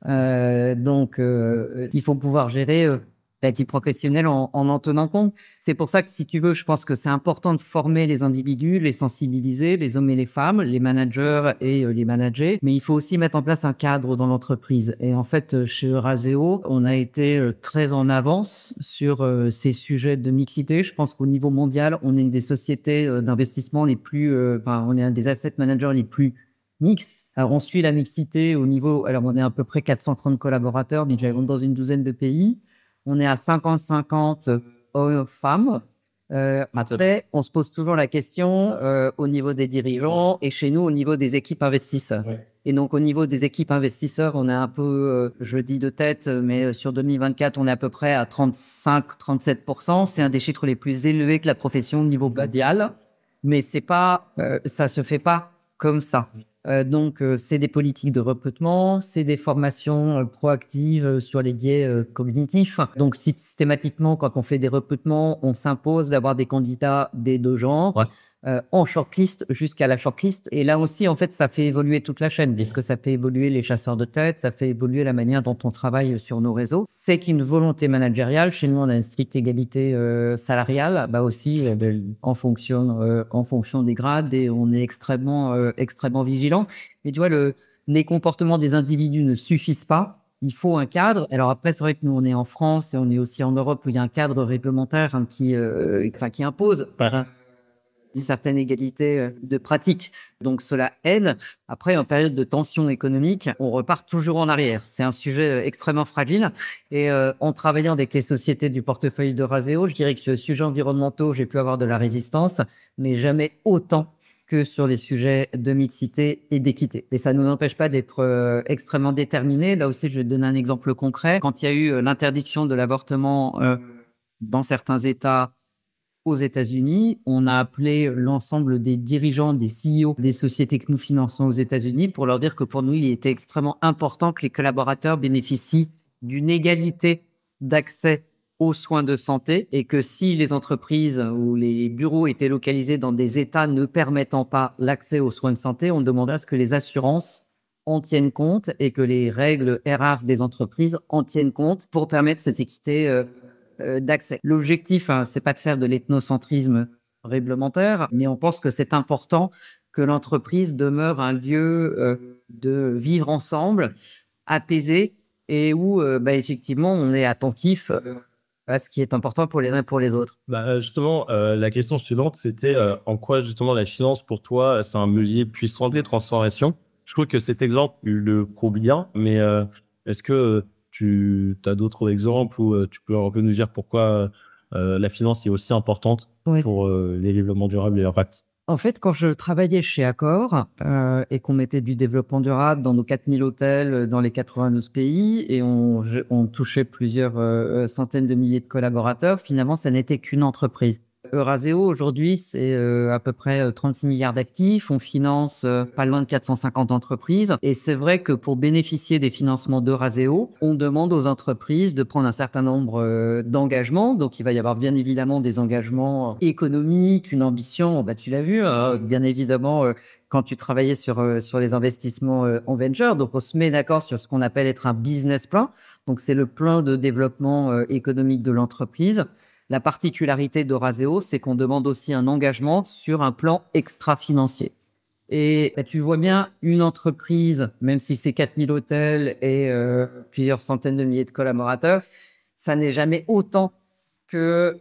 Donc, il faut pouvoir gérer la vie professionnelle en tenant compte. C'est pour ça que, si tu veux, je pense que c'est important de former les individus, les sensibiliser, les hommes et les femmes, les managers et les managers. Mais il faut aussi mettre en place un cadre dans l'entreprise. Et en fait, chez Euraseo, on a été très en avance sur ces sujets de mixité. Je pense qu'au niveau mondial, on est une des sociétés d'investissement les plus... on est un des asset managers les plus mixtes. Alors, on suit la mixité au niveau... Alors, on est à peu près 430 collaborateurs, mais dans une douzaine de pays. On est à 50-50 hommes-femmes. Après, on se pose toujours la question au niveau des dirigeants et chez nous, au niveau des équipes investisseurs. Ouais. Et donc, au niveau des équipes investisseurs, on est un peu, je le dis de tête, mais sur 2024, on est à peu près à 35-37%. C'est un des chiffres les plus élevés que la profession au niveau mondial. Mais c'est pas, ça se fait pas comme ça. Donc, c'est des politiques de recrutement, c'est des formations proactives sur les biais cognitifs. Donc, systématiquement, quand on fait des recrutements, on s'impose d'avoir des candidats des deux genres. Ouais. En shortlist jusqu'à la shortlist. Et là aussi, en fait, ça fait évoluer toute la chaîne, puisque ça fait évoluer les chasseurs de tête, ça fait évoluer la manière dont on travaille sur nos réseaux. C'est qu'une volonté managériale. Chez nous, on a une stricte égalité salariale, aussi en fonction des grades, et on est extrêmement vigilant. Mais tu vois, les comportements des individus ne suffisent pas. Il faut un cadre. Alors après, c'est vrai que nous, on est en France et on est aussi en Europe où il y a un cadre réglementaire qui impose une certaine égalité de pratique. Donc cela aide. Après, en période de tension économique, on repart toujours en arrière. C'est un sujet extrêmement fragile. Et en travaillant avec les sociétés du portefeuille d'Euraseo, je dirais que sur les sujets environnementaux, j'ai pu avoir de la résistance, mais jamais autant que sur les sujets de mixité et d'équité. Et ça ne nous empêche pas d'être extrêmement déterminés. Là aussi, je vais te donner un exemple concret. Quand il y a eu l'interdiction de l'avortement dans certains États aux États-Unis, on a appelé l'ensemble des dirigeants, des CEO des sociétés que nous finançons aux États-Unis pour leur dire que pour nous, il était extrêmement important que les collaborateurs bénéficient d'une égalité d'accès aux soins de santé, et que si les entreprises ou les bureaux étaient localisés dans des États ne permettant pas l'accès aux soins de santé, on demandait à ce que les assurances en tiennent compte et que les règles RH des entreprises en tiennent compte pour permettre cette équité d'accès. L'objectif, c'est pas de faire de l'ethnocentrisme réglementaire, mais on pense que c'est important que l'entreprise demeure un lieu de vivre ensemble, apaisé, et où effectivement on est attentif à ce qui est important pour les uns et pour les autres. Justement, la question suivante, c'était en quoi justement la finance pour toi, c'est un levier puissant de transformation. Je trouve que cet exemple le prouve bien, mais est-ce que tu as d'autres exemples où tu peux un peu nous dire pourquoi la finance est aussi importante Oui. pour les développements durables et leur impact? En fait, quand je travaillais chez Accor et qu'on mettait du développement durable dans nos 4000 hôtels dans les 92 pays et on touchait plusieurs centaines de milliers de collaborateurs, finalement, ça n'était qu'une entreprise. Eurazeo, aujourd'hui, c'est à peu près 36 milliards d'actifs. On finance pas loin de 450 entreprises. Et c'est vrai que pour bénéficier des financements d'Eurazeo, on demande aux entreprises de prendre un certain nombre d'engagements. Donc, il va y avoir bien évidemment des engagements économiques, une ambition. Tu l'as vu, bien évidemment, quand tu travaillais sur les investissements en venture. Donc, on se met d'accord sur ce qu'on appelle être un business plan. Donc, c'est le plan de développement économique de l'entreprise. La particularité d'Eurazeo, c'est qu'on demande aussi un engagement sur un plan extra-financier. Et tu vois bien, une entreprise, même si c'est 4000 hôtels et plusieurs centaines de milliers de collaborateurs, ça n'est jamais autant que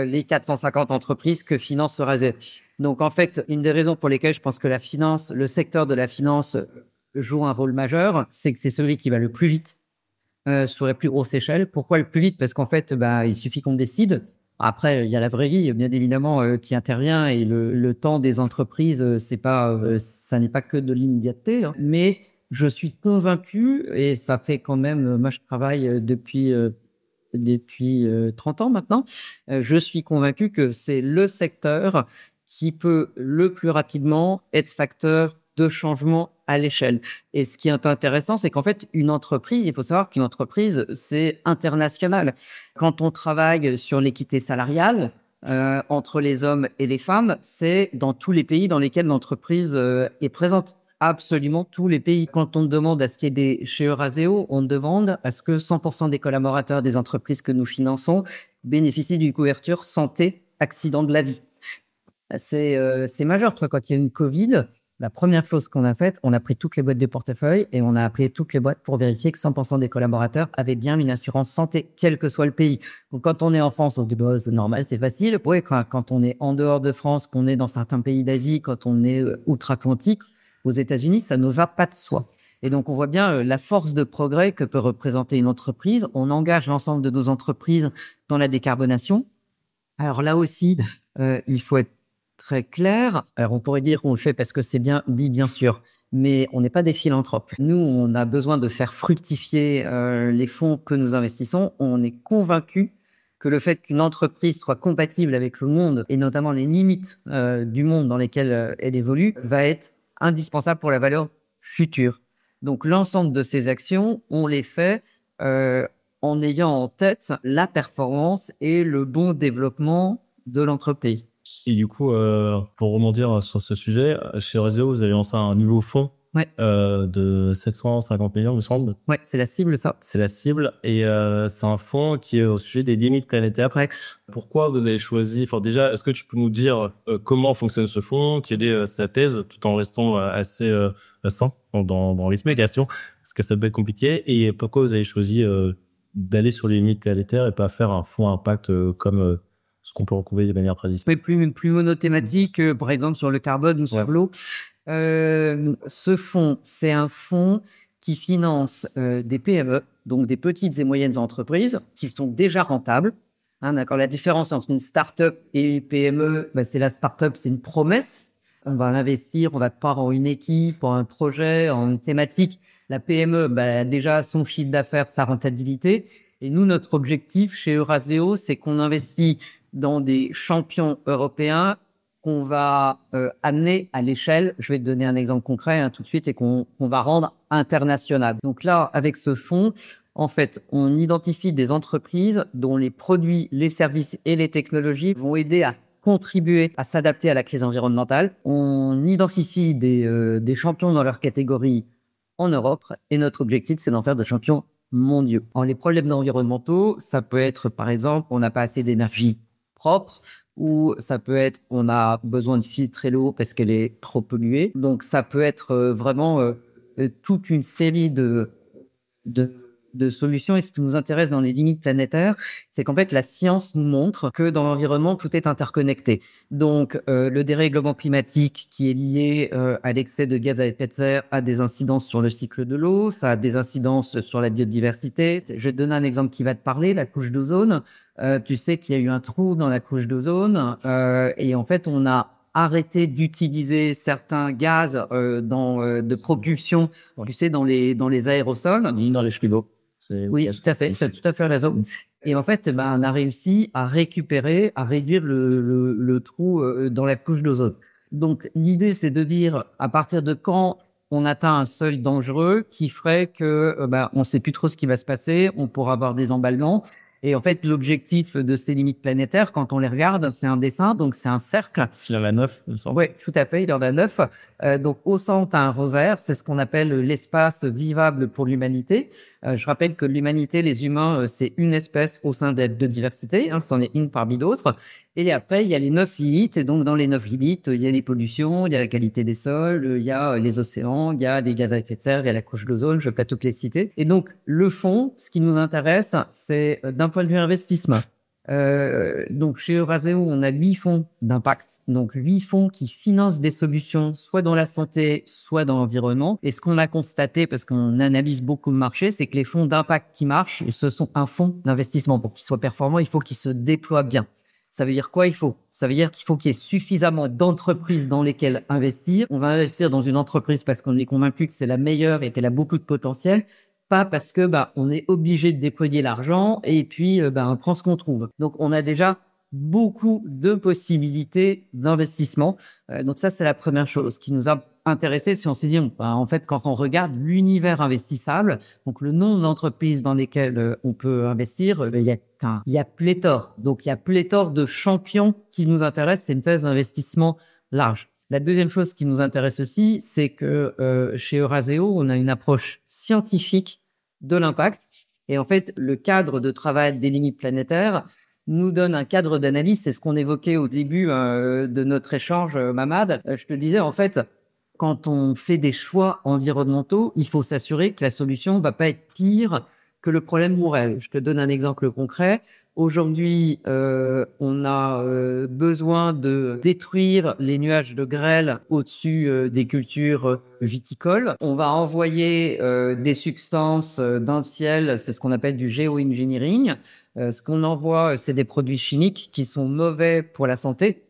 les 450 entreprises que finance Eurazeo. Donc en fait, une des raisons pour lesquelles je pense que la finance, le secteur de la finance joue un rôle majeur, c'est que c'est celui qui va le plus vite sur les plus grosses échelles. Pourquoi le plus vite? Parce qu'en fait, il suffit qu'on décide. Après, il y a la vraie vie, bien évidemment, qui intervient et le temps des entreprises, ça n'est pas que de l'immédiateté, hein. Mais je suis convaincu, et ça fait quand même, moi je travaille depuis 30 ans maintenant, je suis convaincu que c'est le secteur qui peut le plus rapidement être facteur de changement à l'échelle. Et ce qui est intéressant, c'est qu'en fait, une entreprise, il faut savoir qu'une entreprise, c'est international. Quand on travaille sur l'équité salariale, entre les hommes et les femmes, c'est dans tous les pays dans lesquels l'entreprise est présente. Absolument tous les pays. Quand on demande à ce qu'il y ait chez Eurazeo, on demande à ce que 100% des collaborateurs des entreprises que nous finançons bénéficient d'une couverture santé, accident de la vie. C'est majeur. Toi, quand il y a eu une Covid, la première chose qu'on a faite, on a pris toutes les boîtes de portefeuille et on a appelé toutes les boîtes pour vérifier que 100% des collaborateurs avaient bien une assurance santé, quel que soit le pays. Donc, quand on est en France, on dit, c'est normal, c'est facile. Ouais, quand on est en dehors de France, qu'on est dans certains pays d'Asie, quand on est outre-Atlantique, aux États-Unis, ça ne va pas de soi. Et donc, on voit bien la force de progrès que peut représenter une entreprise. On engage l'ensemble de nos entreprises dans la décarbonation. Alors là aussi, il faut être très clair. Alors, on pourrait dire qu'on le fait parce que c'est bien, oui, bien sûr. Mais on n'est pas des philanthropes. Nous, on a besoin de faire fructifier les fonds que nous investissons. On est convaincus que le fait qu'une entreprise soit compatible avec le monde, et notamment les limites du monde dans lesquelles elle évolue, va être indispensable pour la valeur future. Donc, l'ensemble de ces actions, on les fait en ayant en tête la performance et le bon développement de l'entreprise. Et du coup, pour rebondir sur ce sujet, chez Eurazeo, vous avez lancé un nouveau fonds de 750 millions, il me semble. Ouais, c'est la cible, ça. C'est la cible. Et c'est un fonds qui est au sujet des limites planétaires. Pourquoi vous avez choisi... Enfin, déjà, est-ce que tu peux nous dire comment fonctionne ce fonds, quelle est sa thèse, tout en restant assez sain dans l'explication, parce que ça peut être compliqué. Et pourquoi vous avez choisi d'aller sur les limites planétaires et pas faire un fonds impact comme ce qu'on peut retrouver de manière traditionnelle? Plus monothématique, par exemple sur le carbone ou sur l'eau. Ce fonds, c'est un fonds qui finance des PME, donc des petites et moyennes entreprises qui sont déjà rentables. Hein, d'accord. La différence entre une start-up et une PME, c'est la start-up, c'est une promesse. On va investir, on va croire en une équipe, en un projet, en une thématique. La PME, déjà son chiffre d'affaires, sa rentabilité. Et nous, notre objectif chez Eurazeo, c'est qu'on investit dans des champions européens qu'on va amener à l'échelle. Je vais te donner un exemple concret tout de suite et qu'on va rendre international. Donc là, avec ce fonds, en fait, on identifie des entreprises dont les produits, les services et les technologies vont aider à contribuer à s'adapter à la crise environnementale. On identifie des champions dans leur catégorie en Europe et notre objectif, c'est d'en faire des champions mondiaux. Alors, les problèmes environnementaux, ça peut être, par exemple, on n'a pas assez d'énergie propre, ou ça peut être on a besoin de filtrer l'eau parce qu'elle est trop polluée. Donc ça peut être vraiment toute une série de, de solutions. Et ce qui nous intéresse dans les limites planétaires, c'est qu'en fait, la science nous montre que dans l'environnement, tout est interconnecté. Donc, le dérèglement climatique qui est lié à l'excès de gaz à effet de serre a des incidences sur le cycle de l'eau, ça a des incidences sur la biodiversité. Je vais te donner un exemple qui va te parler, la couche d'ozone. Tu sais qu'il y a eu un trou dans la couche d'ozone et en fait, on a arrêté d'utiliser certains gaz de propulsion, tu sais, dans les aérosols. Dans les chevaux. Oui, tout à fait, tu as tout à fait raison. Et en fait, on a réussi à récupérer, à réduire le trou dans la couche d'ozone. Donc, l'idée, c'est de dire, à partir de quand on atteint un seuil dangereux qui ferait que on sait plus trop ce qui va se passer, on pourra avoir des emballements. Et en fait, l'objectif de ces limites planétaires, quand on les regarde, c'est un dessin, donc c'est un cercle. Il y en a 9, il me semble. Oui, tout à fait, il y en a 9. Donc au centre, un revers, c'est ce qu'on appelle l'espace vivable pour l'humanité. Je rappelle que l'humanité, les humains, c'est une espèce au sein de la biodiversité, hein, c'en est une parmi d'autres. Et après, il y a les 9 limites. Et donc dans les 9 limites, il y a les pollutions, il y a la qualité des sols, il y a les océans, il y a les gaz à effet de serre, il y a la couche d'ozone, je ne vais pas toutes les citer. Et donc le fond, ce qui nous intéresse, c'est d'un point de vue investissement. Donc chez Euraseo, on a 8 fonds d'impact, donc 8 fonds qui financent des solutions soit dans la santé, soit dans l'environnement. Et ce qu'on a constaté, parce qu'on analyse beaucoup le marché, c'est que les fonds d'impact qui marchent, ce sont un fonds d'investissement. Pour qu'ils soient performants, il faut qu'ils se déploient bien. Ça veut dire quoi? Ça veut dire qu'il faut qu'il y ait suffisamment d'entreprises dans lesquelles investir. On va investir dans une entreprise parce qu'on est convaincu que c'est la meilleure et qu'elle a beaucoup de potentiel. Pas parce que on est obligé de déployer l'argent et puis on prend ce qu'on trouve. Donc on a déjà beaucoup de possibilités d'investissement. Donc ça c'est la première chose qui nous a intéressé. Si on s'est dit en fait quand on regarde l'univers investissable, donc le nombre d'entreprises dans lesquelles on peut investir, il y a pléthore. Donc il y a pléthore de champions qui nous intéressent. C'est une phase d'investissement large. La deuxième chose qui nous intéresse aussi, c'est que chez Euraseo, on a une approche scientifique de l'impact. Et en fait, le cadre de travail des limites planétaires nous donne un cadre d'analyse. C'est ce qu'on évoquait au début de notre échange, Mamad. Je te disais, en fait, quand on fait des choix environnementaux, il faut s'assurer que la solution va pas être pire que le problème moral. Je te donne un exemple concret. Aujourd'hui, on a besoin de détruire les nuages de grêle au-dessus des cultures viticoles. On va envoyer des substances dans le ciel, c'est ce qu'on appelle du géo-engineering. Ce qu'on envoie, c'est des produits chimiques qui sont mauvais pour la santé.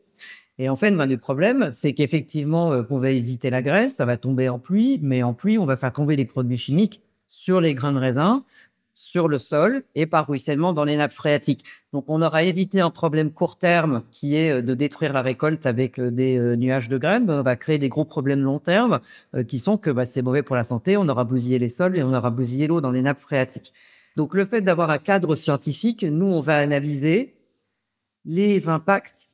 Et en fait, le problème, c'est qu'effectivement, on va éviter la grêle, ça va tomber en pluie, mais en pluie, on va faire tomber les produits chimiques sur les grains de raisin, sur le sol et par ruissellement dans les nappes phréatiques. Donc, on aura évité un problème court terme qui est de détruire la récolte avec des nuages de graines. On va créer des gros problèmes long terme qui sont que c'est mauvais pour la santé. On aura bousillé les sols et on aura bousillé l'eau dans les nappes phréatiques. Donc, le fait d'avoir un cadre scientifique, nous, on va analyser les impacts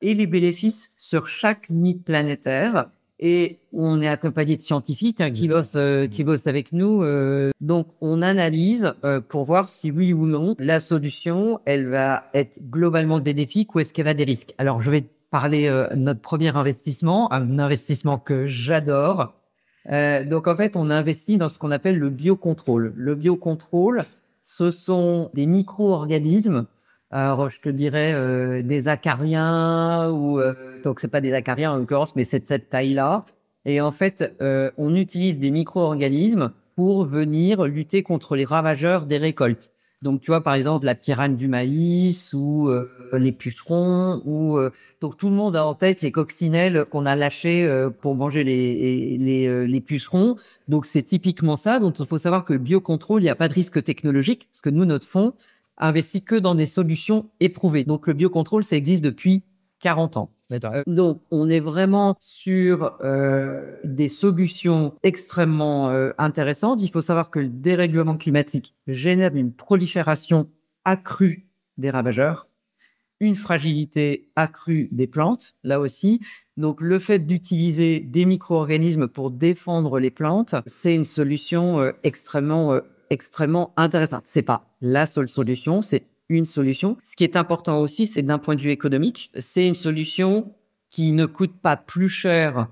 et les bénéfices sur chaque limite planétaire. Et on est accompagné de scientifiques qui bossent avec nous. Donc, on analyse pour voir si oui ou non la solution, elle va être globalement bénéfique ou est-ce qu'elle a des risques. Alors, je vais te parler de notre premier investissement, un investissement que j'adore. Donc, en fait, on a investi dans ce qu'on appelle le biocontrôle. Le biocontrôle, ce sont des micro-organismes. Alors, je te dirais des acariens ou donc c'est pas des acariens en l'occurrence, mais c'est de cette taille-là. Et en fait, on utilise des micro-organismes pour venir lutter contre les ravageurs des récoltes. Donc, tu vois, par exemple, la tirane du maïs ou les pucerons ou donc tout le monde a en tête les coccinelles qu'on a lâchées pour manger les pucerons. Donc, c'est typiquement ça. Donc, il faut savoir que le biocontrôle, il n'y a pas de risque technologique parce que nous, notre fonds investit que dans des solutions éprouvées. Donc, le biocontrôle, ça existe depuis 40 ans. Donc, on est vraiment sur des solutions extrêmement intéressantes. Il faut savoir que le dérèglement climatique génère une prolifération accrue des ravageurs, une fragilité accrue des plantes, là aussi. Donc, le fait d'utiliser des micro-organismes pour défendre les plantes, c'est une solution extrêmement intéressante. C'est pas la seule solution, c'est une solution. Ce qui est important aussi, c'est d'un point de vue économique, c'est une solution qui ne coûte pas plus cher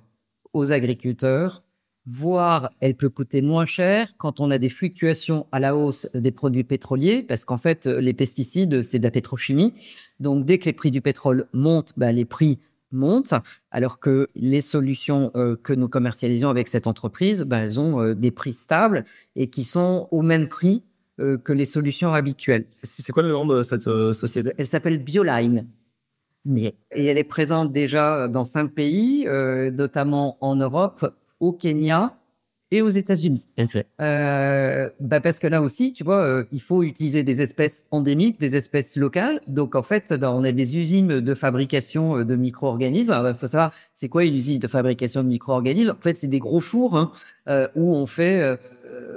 aux agriculteurs, voire elle peut coûter moins cher quand on a des fluctuations à la hausse des produits pétroliers, parce qu'en fait, les pesticides, c'est de la pétrochimie. Donc, dès que les prix du pétrole montent, les prix montent, alors que les solutions que nous commercialisons avec cette entreprise, elles ont des prix stables et qui sont au même prix que les solutions habituelles. C'est quoi le nom de cette société? Elle s'appelle Bioline. Et elle est présente déjà dans 5 pays, notamment en Europe, au Kenya et aux États-Unis. Parce que là aussi, tu vois, il faut utiliser des espèces endémiques, des espèces locales. Donc en fait, on a des usines de fabrication de micro-organismes. Il faut savoir, c'est quoi une usine de fabrication de micro-organismes? En fait, c'est des gros fours où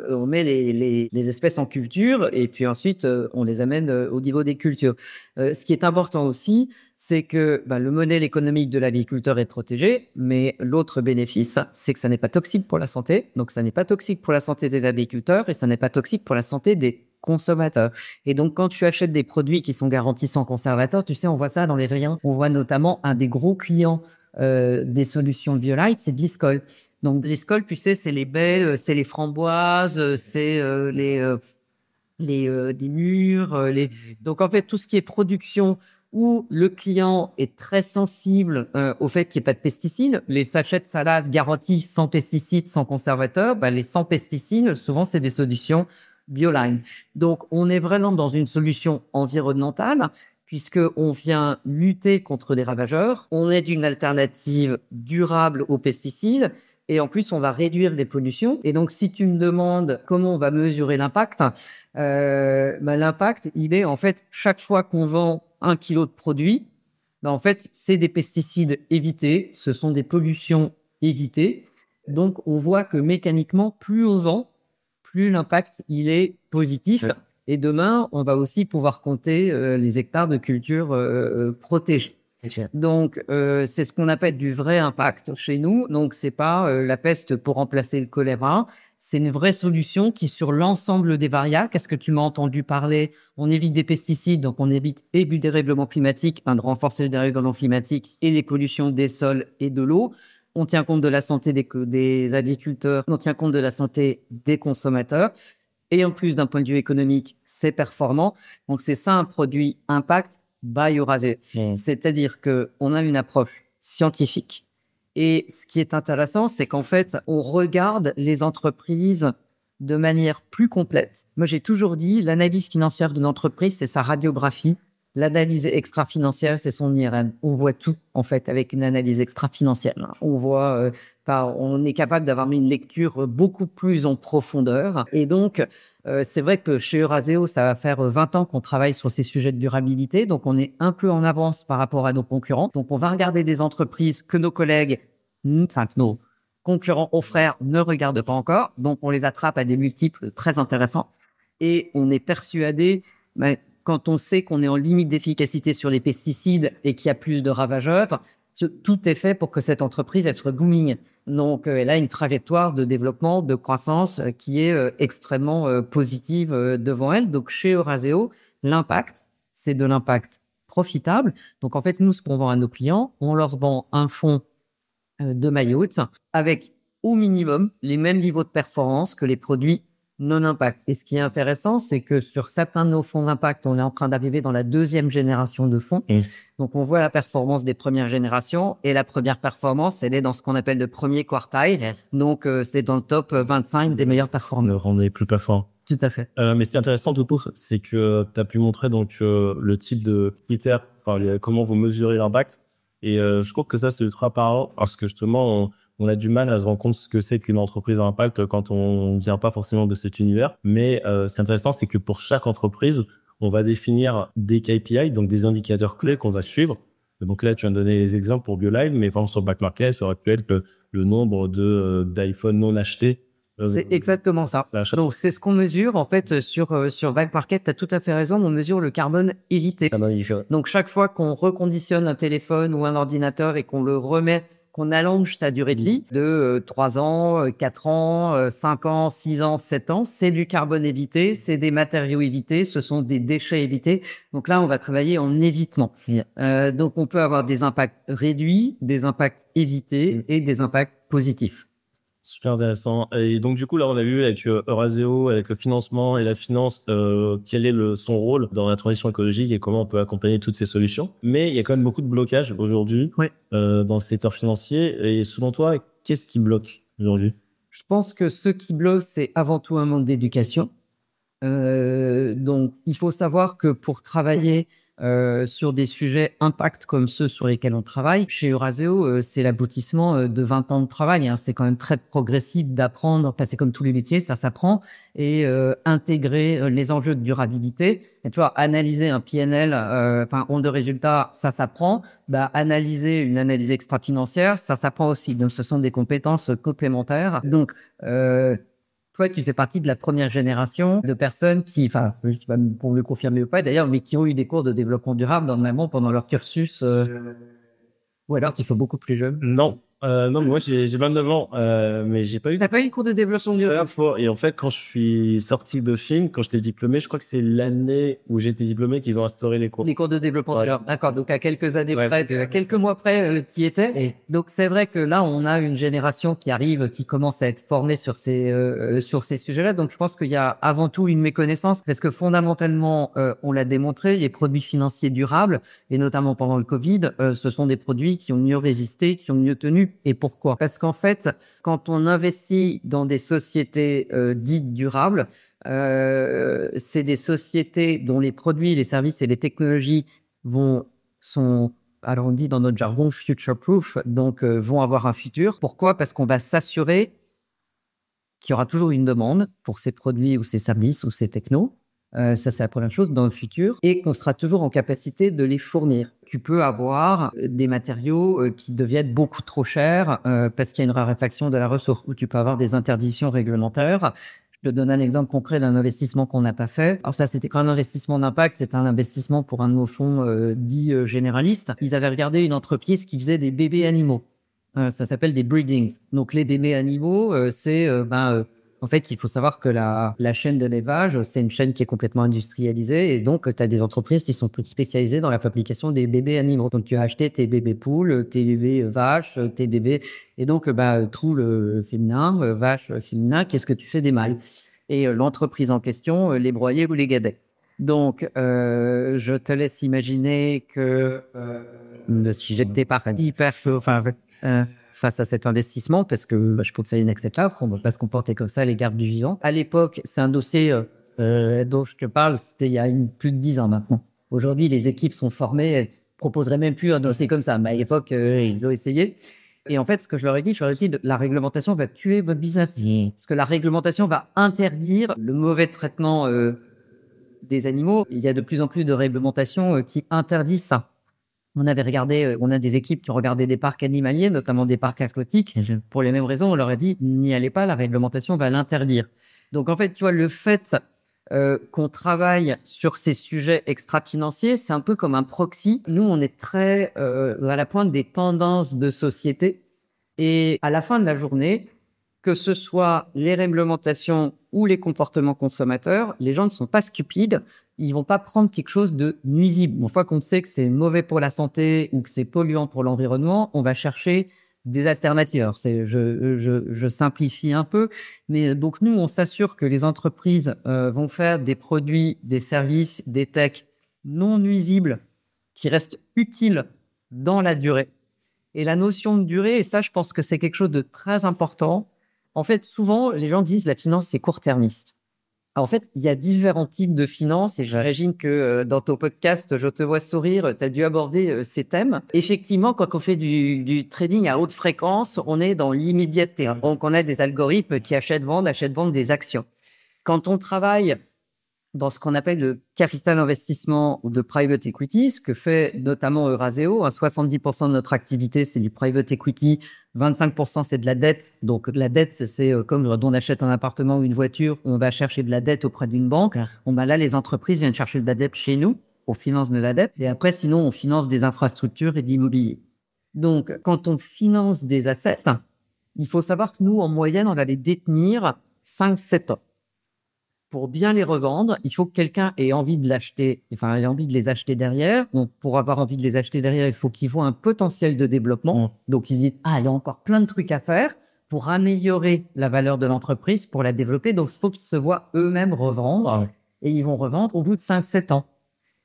on met les espèces en culture et puis ensuite on les amène au niveau des cultures. Ce qui est important aussi, c'est que le modèle économique de l'agriculteur est protégé, mais l'autre bénéfice, c'est que ça n'est pas toxique pour la santé. Donc, ça n'est pas toxique pour la santé des agriculteurs et ça n'est pas toxique pour la santé des consommateurs. Et donc, quand tu achètes des produits qui sont garantis sans conservateur, tu sais, on voit ça dans les rayons. On voit notamment un des gros clients des solutions Biolite, c'est Driscoll. Donc, Driscoll, tu sais, c'est les baies, c'est les framboises, c'est les mûres. Donc, en fait, tout ce qui est production où le client est très sensible au fait qu'il n'y ait pas de pesticides. Les sachets de salade garantis sans pesticides, sans conservateurs, les sans pesticides, souvent, c'est des solutions Bioline. Donc, on est vraiment dans une solution environnementale puisqu'on vient lutter contre des ravageurs. On est d'une alternative durable aux pesticides. Et en plus, on va réduire les pollutions. Et donc, si tu me demandes comment on va mesurer l'impact, l'impact, il est en fait, chaque fois qu'on vend 1 kilo de produit, en fait, c'est des pesticides évités, ce sont des pollutions évitées. Donc, on voit que mécaniquement, plus on vend, plus l'impact, il est positif. Ouais. Et demain, on va aussi pouvoir compter les hectares de culture protégés. Donc, c'est ce qu'on appelle du vrai impact chez nous. Donc, c'est pas la peste pour remplacer le choléra. C'est une vraie solution qui, sur l'ensemble des variables, qu'est-ce que tu m'as entendu parler? On évite des pesticides, donc on évite et du dérèglement climatique, de renforcer le dérèglement climatique et les pollutions des sols et de l'eau. On tient compte de la santé des agriculteurs, on tient compte de la santé des consommateurs. Et en plus, d'un point de vue économique, c'est performant. Donc, c'est ça un produit impact by Eurazeo. C'est-à-dire que on a une approche scientifique. Et ce qui est intéressant, c'est qu'en fait, on regarde les entreprises de manière plus complète. Moi, j'ai toujours dit, l'analyse financière d'une entreprise, c'est sa radiographie. L'analyse extra-financière, c'est son IRM. On voit tout, en fait, avec une analyse extra-financière. On voit, on est capable d'avoir une lecture beaucoup plus en profondeur. Et donc, c'est vrai que chez Eurazeo, ça va faire 20 ans qu'on travaille sur ces sujets de durabilité. Donc, on est un peu en avance par rapport à nos concurrents. Donc, on va regarder des entreprises que nos collègues, que nos concurrents ou frères ne regardent pas encore. Donc, on les attrape à des multiples très intéressants. Et on est persuadé, quand on sait qu'on est en limite d'efficacité sur les pesticides et qu'il y a plus de ravageurs, tout est fait pour que cette entreprise elle soit booming. Donc, elle a une trajectoire de développement, de croissance qui est extrêmement positive devant elle. Donc, chez Eurazeo, l'impact, c'est de l'impact profitable. Donc, en fait, nous, ce qu'on vend à nos clients, on leur vend un fonds de maillot avec au minimum les mêmes niveaux de performance que les produits non-impact. Et ce qui est intéressant, c'est que sur certains de nos fonds d'impact, on est en train d'arriver dans la 2e génération de fonds. Donc, on voit la performance des premières générations et la première performance, elle est dans ce qu'on appelle le premier quartile. Donc, c'est dans le top 25 des meilleurs performeurs. Le rendre plus performant. Tout à fait. Mais ce qui est intéressant, Toto, c'est que tu as pu montrer donc le type de critères, comment vous mesurez l'impact. Et je trouve que ça, c'est ultra parlant parce que justement, on a du mal à se rendre compte ce que c'est qu'une entreprise à impact quand on vient pas forcément de cet univers. Mais ce qui est intéressant, c'est que pour chaque entreprise, on va définir des KPI, donc des indicateurs clés qu'on va suivre. Donc là, tu viens de donner des exemples pour Bioline, mais par exemple sur Back Market, ça aurait pu être le nombre d'iPhone non achetés. C'est exactement ça. Donc, c'est ce qu'on mesure. En fait, sur Back Market, tu as tout à fait raison. On mesure le carbone évité. Donc, chaque fois qu'on reconditionne un téléphone ou un ordinateur et qu'on le remet, qu'on allonge sa durée de vie de 3 ans, 4 ans, 5 ans, 6 ans, 7 ans. C'est du carbone évité, c'est des matériaux évités, ce sont des déchets évités. Donc là, on va travailler en évitement. Donc on peut avoir des impacts réduits, des impacts évités et des impacts positifs. Super intéressant. Et donc, du coup, là, on a vu avec Euraseo, avec le financement et la finance, quel est son rôle dans la transition écologique et comment on peut accompagner toutes ces solutions. Mais il y a quand même beaucoup de blocages aujourd'hui dans le secteur financier. Et selon toi, qu'est-ce qui bloque aujourd'hui? Je pense que ce qui bloque, c'est avant tout un manque d'éducation. Donc, il faut savoir que pour travailler sur des sujets impact comme ceux sur lesquels on travaille, chez Euraseo, c'est l'aboutissement de 20 ans de travail. Hein. C'est quand même très progressif d'apprendre, enfin, c'est comme tous les métiers, ça s'apprend, et intégrer les enjeux de durabilité. Et tu vois, analyser un PNL, enfin, compte de résultats, ça s'apprend. Bah, analyser une analyse extra-financière, ça s'apprend aussi. Donc, ce sont des compétences complémentaires. Donc, toi, tu fais partie de la première génération de personnes qui, enfin, je sais pas pour le confirmer ou pas d'ailleurs, mais qui ont eu des cours de développement durable normalement pendant leur cursus, ou alors tu fais beaucoup plus jeune. Non. Non, mais moi, j'ai 29 ans, mais j'ai pas eu T'as pas eu de cours de développement durable? Et en fait, quand je suis sorti de film, quand j'étais diplômé, je crois que c'est l'année où j'étais diplômé qu'ils ont instauré les cours. Les cours de développement durable. D'accord. Donc, à quelques années près, à quelques mois près, t'y étais. Donc, c'est vrai que là, on a une génération qui arrive, qui commence à être formée sur ces sujets-là. Donc, je pense qu'il y a avant tout une méconnaissance parce que fondamentalement, on l'a démontré, les produits financiers durables, et notamment pendant le Covid, ce sont des produits qui ont mieux résisté, qui ont mieux tenu. Et pourquoi? Parce qu'en fait, quand on investit dans des sociétés dites durables, c'est des sociétés dont les produits, les services et les technologies sont, alors on dit dans notre jargon, future-proof, donc vont avoir un futur. Pourquoi? Parce qu'on va s'assurer qu'il y aura toujours une demande pour ces produits ou ces services ou ces technos. Ça, c'est la première chose dans le futur, et qu'on sera toujours en capacité de les fournir. Tu peux avoir des matériaux qui deviennent beaucoup trop chers parce qu'il y a une raréfaction de la ressource, ou tu peux avoir des interdictions réglementaires. Je te donne un exemple concret d'un investissement qu'on n'a pas fait. Alors ça, c'était quand un investissement d'impact, c'était un investissement pour un de nos fonds dits généralistes. Ils avaient regardé une entreprise qui faisait des bébés animaux. Ça s'appelle des breedings. Donc les bébés animaux, en fait, il faut savoir que la chaîne de l'élevage, c'est une chaîne qui est complètement industrialisée, et donc tu as des entreprises qui sont plus spécialisées dans la fabrication des bébés animaux. Donc tu as acheté tes bébés poules, tes bébés vaches, tes bébés, et donc trou féminin, vache féminin, qu'est-ce que tu fais des mâles? Et l'entreprise en question les broyait ou les gadait. Donc je te laisse imaginer que si j'étais pas hyper chaud, face à cet investissement, parce que je trouve que c'est inacceptable, on ne peut pas se comporter comme ça, les gardes du vivant. À l'époque, c'est un dossier dont je te parle, c'était il y a plus de 10 ans maintenant. Aujourd'hui, les équipes sont formées, elles proposeraient même plus un dossier comme ça, mais à l'époque, ils ont essayé. Et en fait, ce que je leur ai dit, la réglementation va tuer votre business. Parce que la réglementation va interdire le mauvais traitement des animaux. Il y a de plus en plus de réglementations qui interdisent ça. On a des équipes qui ont regardé des parcs animaliers, notamment des parcs aquatiques. Pour les mêmes raisons, on leur a dit, n'y allez pas, la réglementation va l'interdire. Donc, en fait, tu vois, le fait qu'on travaille sur ces sujets extra-financiers, c'est un peu comme un proxy. Nous, on est très à la pointe des tendances de société. Et à la fin de la journée, que ce soit les réglementations ou les comportements consommateurs, les gens ne sont pas stupides. Ils vont pas prendre quelque chose de nuisible. Une fois qu'on sait que c'est mauvais pour la santé ou que c'est polluant pour l'environnement, on va chercher des alternatives. Alors je simplifie un peu, mais donc nous, on s'assure que les entreprises vont faire des produits, des services, des techs non nuisibles qui restent utiles dans la durée. Et la notion de durée, et ça, je pense que c'est quelque chose de très important. En fait, souvent, les gens disent la finance, c'est court-termiste. En fait, il y a différents types de finances, et j'imagine que dans ton podcast, je te vois sourire, tu as dû aborder ces thèmes. Effectivement, quand on fait du trading à haute fréquence, on est dans l'immédiateté. Hein. Donc, on a des algorithmes qui achètent-vendent des actions. Quand on travaille dans ce qu'on appelle le capital investissement ou de private equity, ce que fait notamment Euraseo. 70% de notre activité, c'est du private equity, 25% c'est de la dette. Donc la dette, c'est comme on achète un appartement ou une voiture, on va chercher de la dette auprès d'une banque. Là, les entreprises viennent chercher de la dette chez nous, on finance de la dette. Et après, sinon, on finance des infrastructures et de l'immobilier. Donc, quand on finance des assets, il faut savoir que nous, en moyenne, on va les détenir 5-7 ans. Pour bien les revendre, il faut que quelqu'un ait envie de l'acheter, enfin, ait envie de les acheter derrière. Donc, pour avoir envie de les acheter derrière, il faut qu'ils voient un potentiel de développement. Donc, ils disent, ah, il y a encore plein de trucs à faire pour améliorer la valeur de l'entreprise, pour la développer. Donc, il faut qu'ils se voient eux-mêmes revendre et ils vont revendre au bout de 5-7 ans.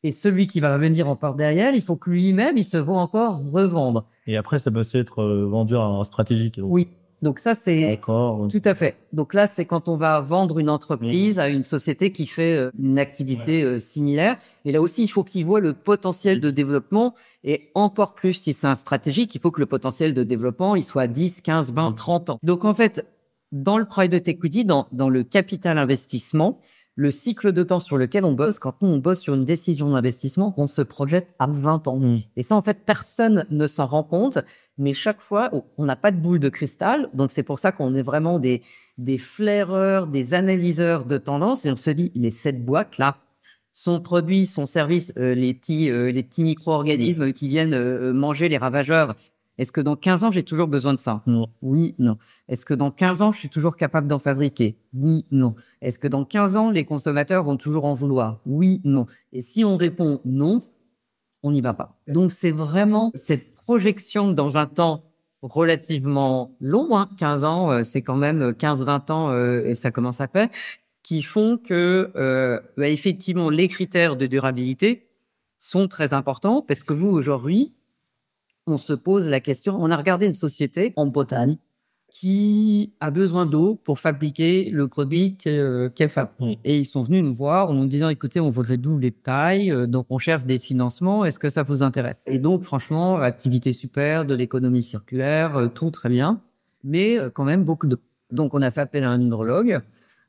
Et celui qui va venir encore derrière, il faut que lui-même, il se voit encore revendre. Et après, ça peut aussi être vendu à un stratégique. Donc. Oui. Donc ça, c'est d'accord. Tout à fait. Donc là, c'est quand on va vendre une entreprise à une société qui fait une activité similaire. Et là aussi, il faut qu'il voit le potentiel de développement. Et encore plus, si c'est un stratégique, il faut que le potentiel de développement, il soit à 10, 15, 20, 30 ans. Donc en fait, dans le private equity, dans le capital investissement, le cycle de temps sur lequel on bosse, quand on bosse sur une décision d'investissement, on se projette à 20 ans. Et ça, en fait, personne ne s'en rend compte. Mais chaque fois, on n'a pas de boule de cristal. Donc, c'est pour ça qu'on est vraiment des flaireurs, des analyseurs de tendance. Et on se dit, cette boîte-là, son produit, son service, les petits micro-organismes qui viennent manger les ravageurs, est-ce que dans 15 ans, j'ai toujours besoin de ça? Non. Oui, non. Est-ce que dans 15 ans, je suis toujours capable d'en fabriquer? Oui, non. Est-ce que dans 15 ans, les consommateurs vont toujours en vouloir? Oui, non. Et si on répond non, on n'y va pas. Donc, c'est vraiment cette projection dans un temps relativement long, 15 ans, c'est quand même 15-20 ans et ça commence à faire, qui font que effectivement, les critères de durabilité sont très importants parce que vous, aujourd'hui, on se pose la question, on a regardé une société en Bretagne qui a besoin d'eau pour fabriquer le produit qu'elle fabrique. Et ils sont venus nous voir en nous disant, écoutez, on voudrait doubler de taille, donc on cherche des financements, est-ce que ça vous intéresse? Et donc, franchement, activité super, de l'économie circulaire, tout très bien, mais quand même beaucoup d'eau. Donc, on a fait appel à un hydrologue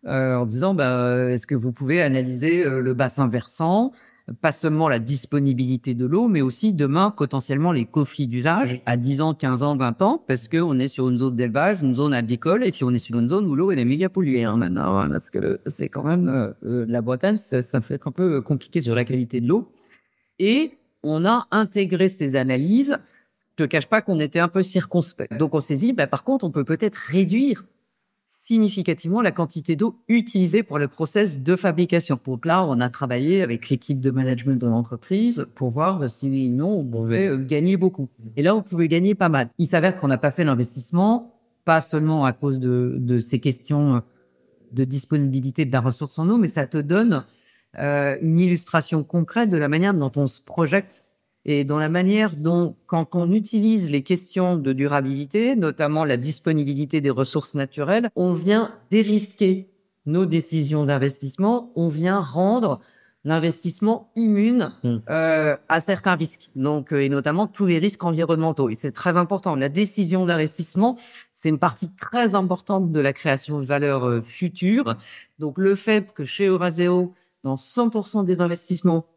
en disant, est-ce que vous pouvez analyser le bassin versant, pas seulement la disponibilité de l'eau, mais aussi demain, potentiellement, les conflits d'usage à 10 ans, 15 ans, 20 ans, parce qu'on est sur une zone d'élevage, une zone agricole, et puis on est sur une zone où l'eau, elle est méga polluée, maintenant, parce que c'est quand même, la Bretagne, ça fait un peu compliqué sur la qualité de l'eau. Et on a intégré ces analyses. Je te cache pas qu'on était un peu circonspect. Donc on s'est dit, par contre, on peut peut-être réduire significativement la quantité d'eau utilisée pour le process de fabrication. Donc là, on a travaillé avec l'équipe de management de l'entreprise pour voir si non, on pouvait gagner beaucoup. Et là, on pouvait gagner pas mal. Il s'avère qu'on n'a pas fait l'investissement, pas seulement à cause de ces questions de disponibilité de la ressource en eau, mais ça te donne une illustration concrète de la manière dont on se projette et dans la manière dont, quand on utilise les questions de durabilité, notamment la disponibilité des ressources naturelles, on vient dérisquer nos décisions d'investissement, on vient rendre l'investissement immune à certains risques, donc et notamment tous les risques environnementaux. Et c'est très important. La décision d'investissement, c'est une partie très importante de la création de valeur future. Donc le fait que chez Eurazeo, dans 100% des investissements,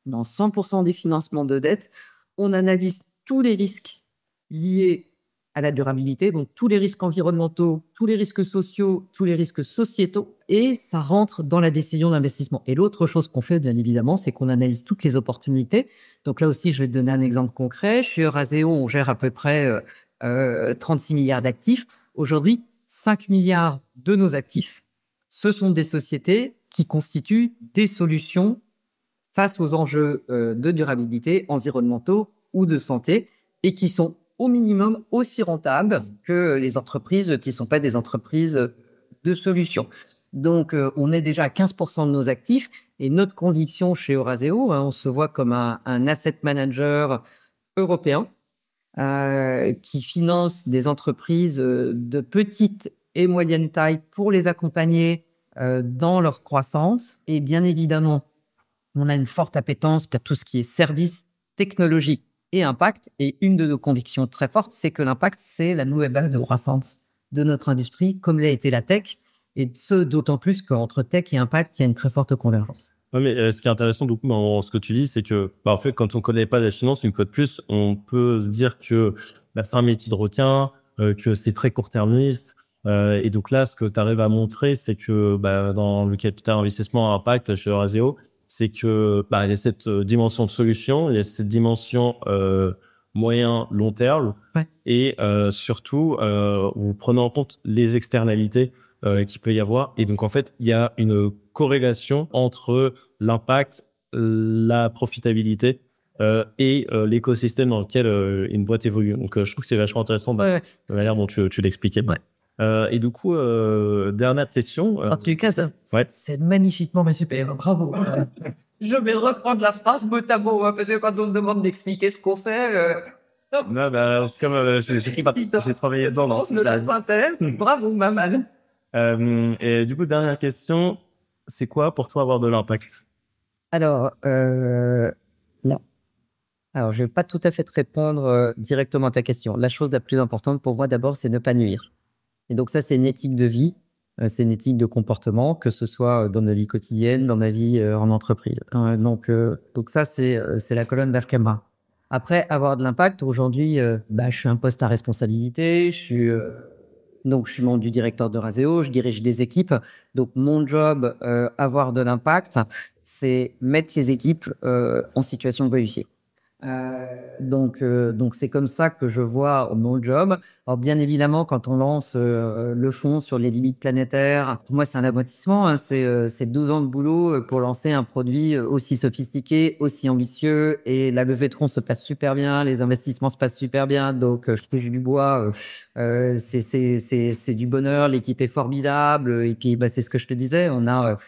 dans 100% des financements de dette, on analyse tous les risques liés à la durabilité, donc tous les risques environnementaux, tous les risques sociaux, tous les risques sociétaux, et ça rentre dans la décision d'investissement. Et l'autre chose qu'on fait, bien évidemment, c'est qu'on analyse toutes les opportunités. Donc là aussi, je vais te donner un exemple concret. Chez Eurazeo, on gère à peu près 36 milliards d'actifs. Aujourd'hui, 5 milliards de nos actifs, ce sont des sociétés qui constituent des solutions face aux enjeux de durabilité, environnementaux ou de santé, et qui sont au minimum aussi rentables que les entreprises qui ne sont pas des entreprises de solutions. Donc, on est déjà à 15% de nos actifs, et notre conviction chez Eurazeo, on se voit comme un asset manager européen qui finance des entreprises de petite et moyenne taille pour les accompagner dans leur croissance. Et bien évidemment, on a une forte appétence pour tout ce qui est service, technologie et impact. Et une de nos convictions très fortes, c'est que l'impact, c'est la nouvelle base de croissance de notre industrie, comme l'a été la tech. Et ce, d'autant plus qu'entre tech et impact, il y a une très forte convergence. Ouais, mais ce qui est intéressant du coup dans ce que tu dis, c'est que en fait, quand on connaît pas la finance, une fois de plus, on peut se dire que c'est un métier de requin, que c'est très court-termiste. Et donc là, ce que tu arrives à montrer, c'est que dans le capital investissement à impact chez Eurazeo, c'est que il y a cette dimension de solution, il y a cette dimension moyen, long terme. Ouais. Et surtout, vous prenez en compte les externalités qu'il peut y avoir. Et donc, en fait, il y a une corrélation entre l'impact, la profitabilité et l'écosystème dans lequel une boîte évolue. Donc, je trouve que c'est vachement intéressant de la manière dont tu l'expliquais. Ouais. Et du coup, dernière question. En tout cas, Ouais. c'est magnifiquement mais super. Bravo. Je vais reprendre la phrase mot à mot, parce que quand on me demande d'expliquer ce qu'on fait, Non, bah, c'est comme j'ai travaillé dedans. sens de la synthèse. Bravo, Maman. Et du coup, dernière question, c'est quoi pour toi avoir de l'impact? Alors, non. Alors, je vais pas tout à fait te répondre directement à ta question. La chose la plus importante pour moi, d'abord, c'est ne pas nuire. Et donc ça, c'est une éthique de vie, c'est une éthique de comportement, que ce soit dans notre vie quotidienne, dans ma vie en entreprise. Donc ça, c'est la colonne vertébrale. Après, avoir de l'impact, aujourd'hui, je suis un poste à responsabilité, donc je suis membre du directeur de Raseo, je dirige des équipes. Donc mon job, avoir de l'impact, c'est mettre les équipes en situation de réussite. Donc c'est comme ça que je vois mon job. Alors bien évidemment, quand on lance le fonds sur les limites planétaires, pour moi c'est un aboutissement. Hein, c'est 12 ans de boulot pour lancer un produit aussi sophistiqué, aussi ambitieux. Et la levée de fonds se passe super bien, les investissements se passent super bien. Donc je touche du bois, c'est du bonheur. L'équipe est formidable. Et puis c'est ce que je te disais, on a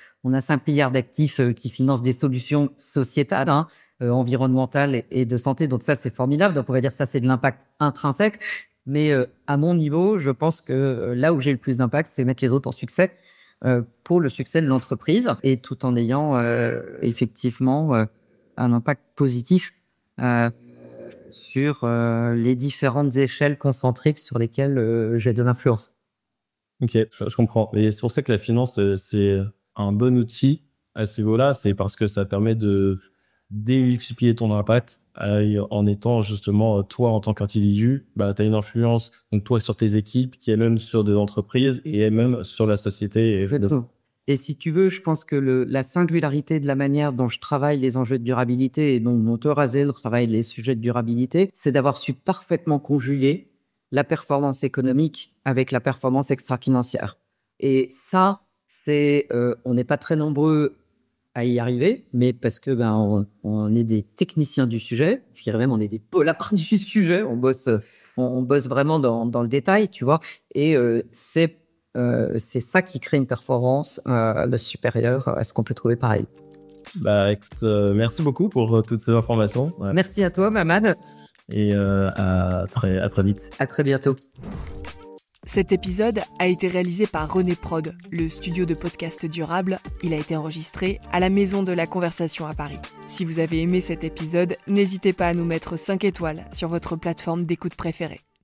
5 milliards d'actifs qui financent des solutions sociétales. Hein, environnementale et de santé. Donc ça, c'est formidable. Donc on va dire ça, c'est de l'impact intrinsèque. Mais à mon niveau, je pense que là où j'ai le plus d'impact, c'est mettre les autres en succès pour le succès de l'entreprise et tout en ayant effectivement un impact positif sur les différentes échelles concentriques sur lesquelles j'ai de l'influence. Ok, je comprends. Et c'est pour ça que la finance, c'est un bon outil à ce niveau-là. C'est parce que ça permet de démultiplier ton impact en étant justement toi en tant qu'individu, tu as une influence donc toi sur tes équipes qui est même sur des entreprises et même sur la société. Et si tu veux, je pense que la singularité de la manière dont je travaille les enjeux de durabilité et dont mon Raseo travaille les sujets de durabilité, c'est d'avoir su parfaitement conjuguer la performance économique avec la performance extra-financière. Et ça, on n'est pas très nombreux à y arriver, mais parce que on est des techniciens du sujet, je dirais même on est des Polapards du sujet, on bosse vraiment dans le détail, tu vois, et c'est ça qui crée une performance supérieure à ce qu'on peut trouver pareil. Écoute, merci beaucoup pour toutes ces informations. Ouais. Merci à toi, Mamad. Et à très vite. À très bientôt. Cet épisode a été réalisé par René Prod, le studio de podcast durable. Il a été enregistré à la Maison de la Conversation à Paris. Si vous avez aimé cet épisode, n'hésitez pas à nous mettre 5 étoiles sur votre plateforme d'écoute préférée.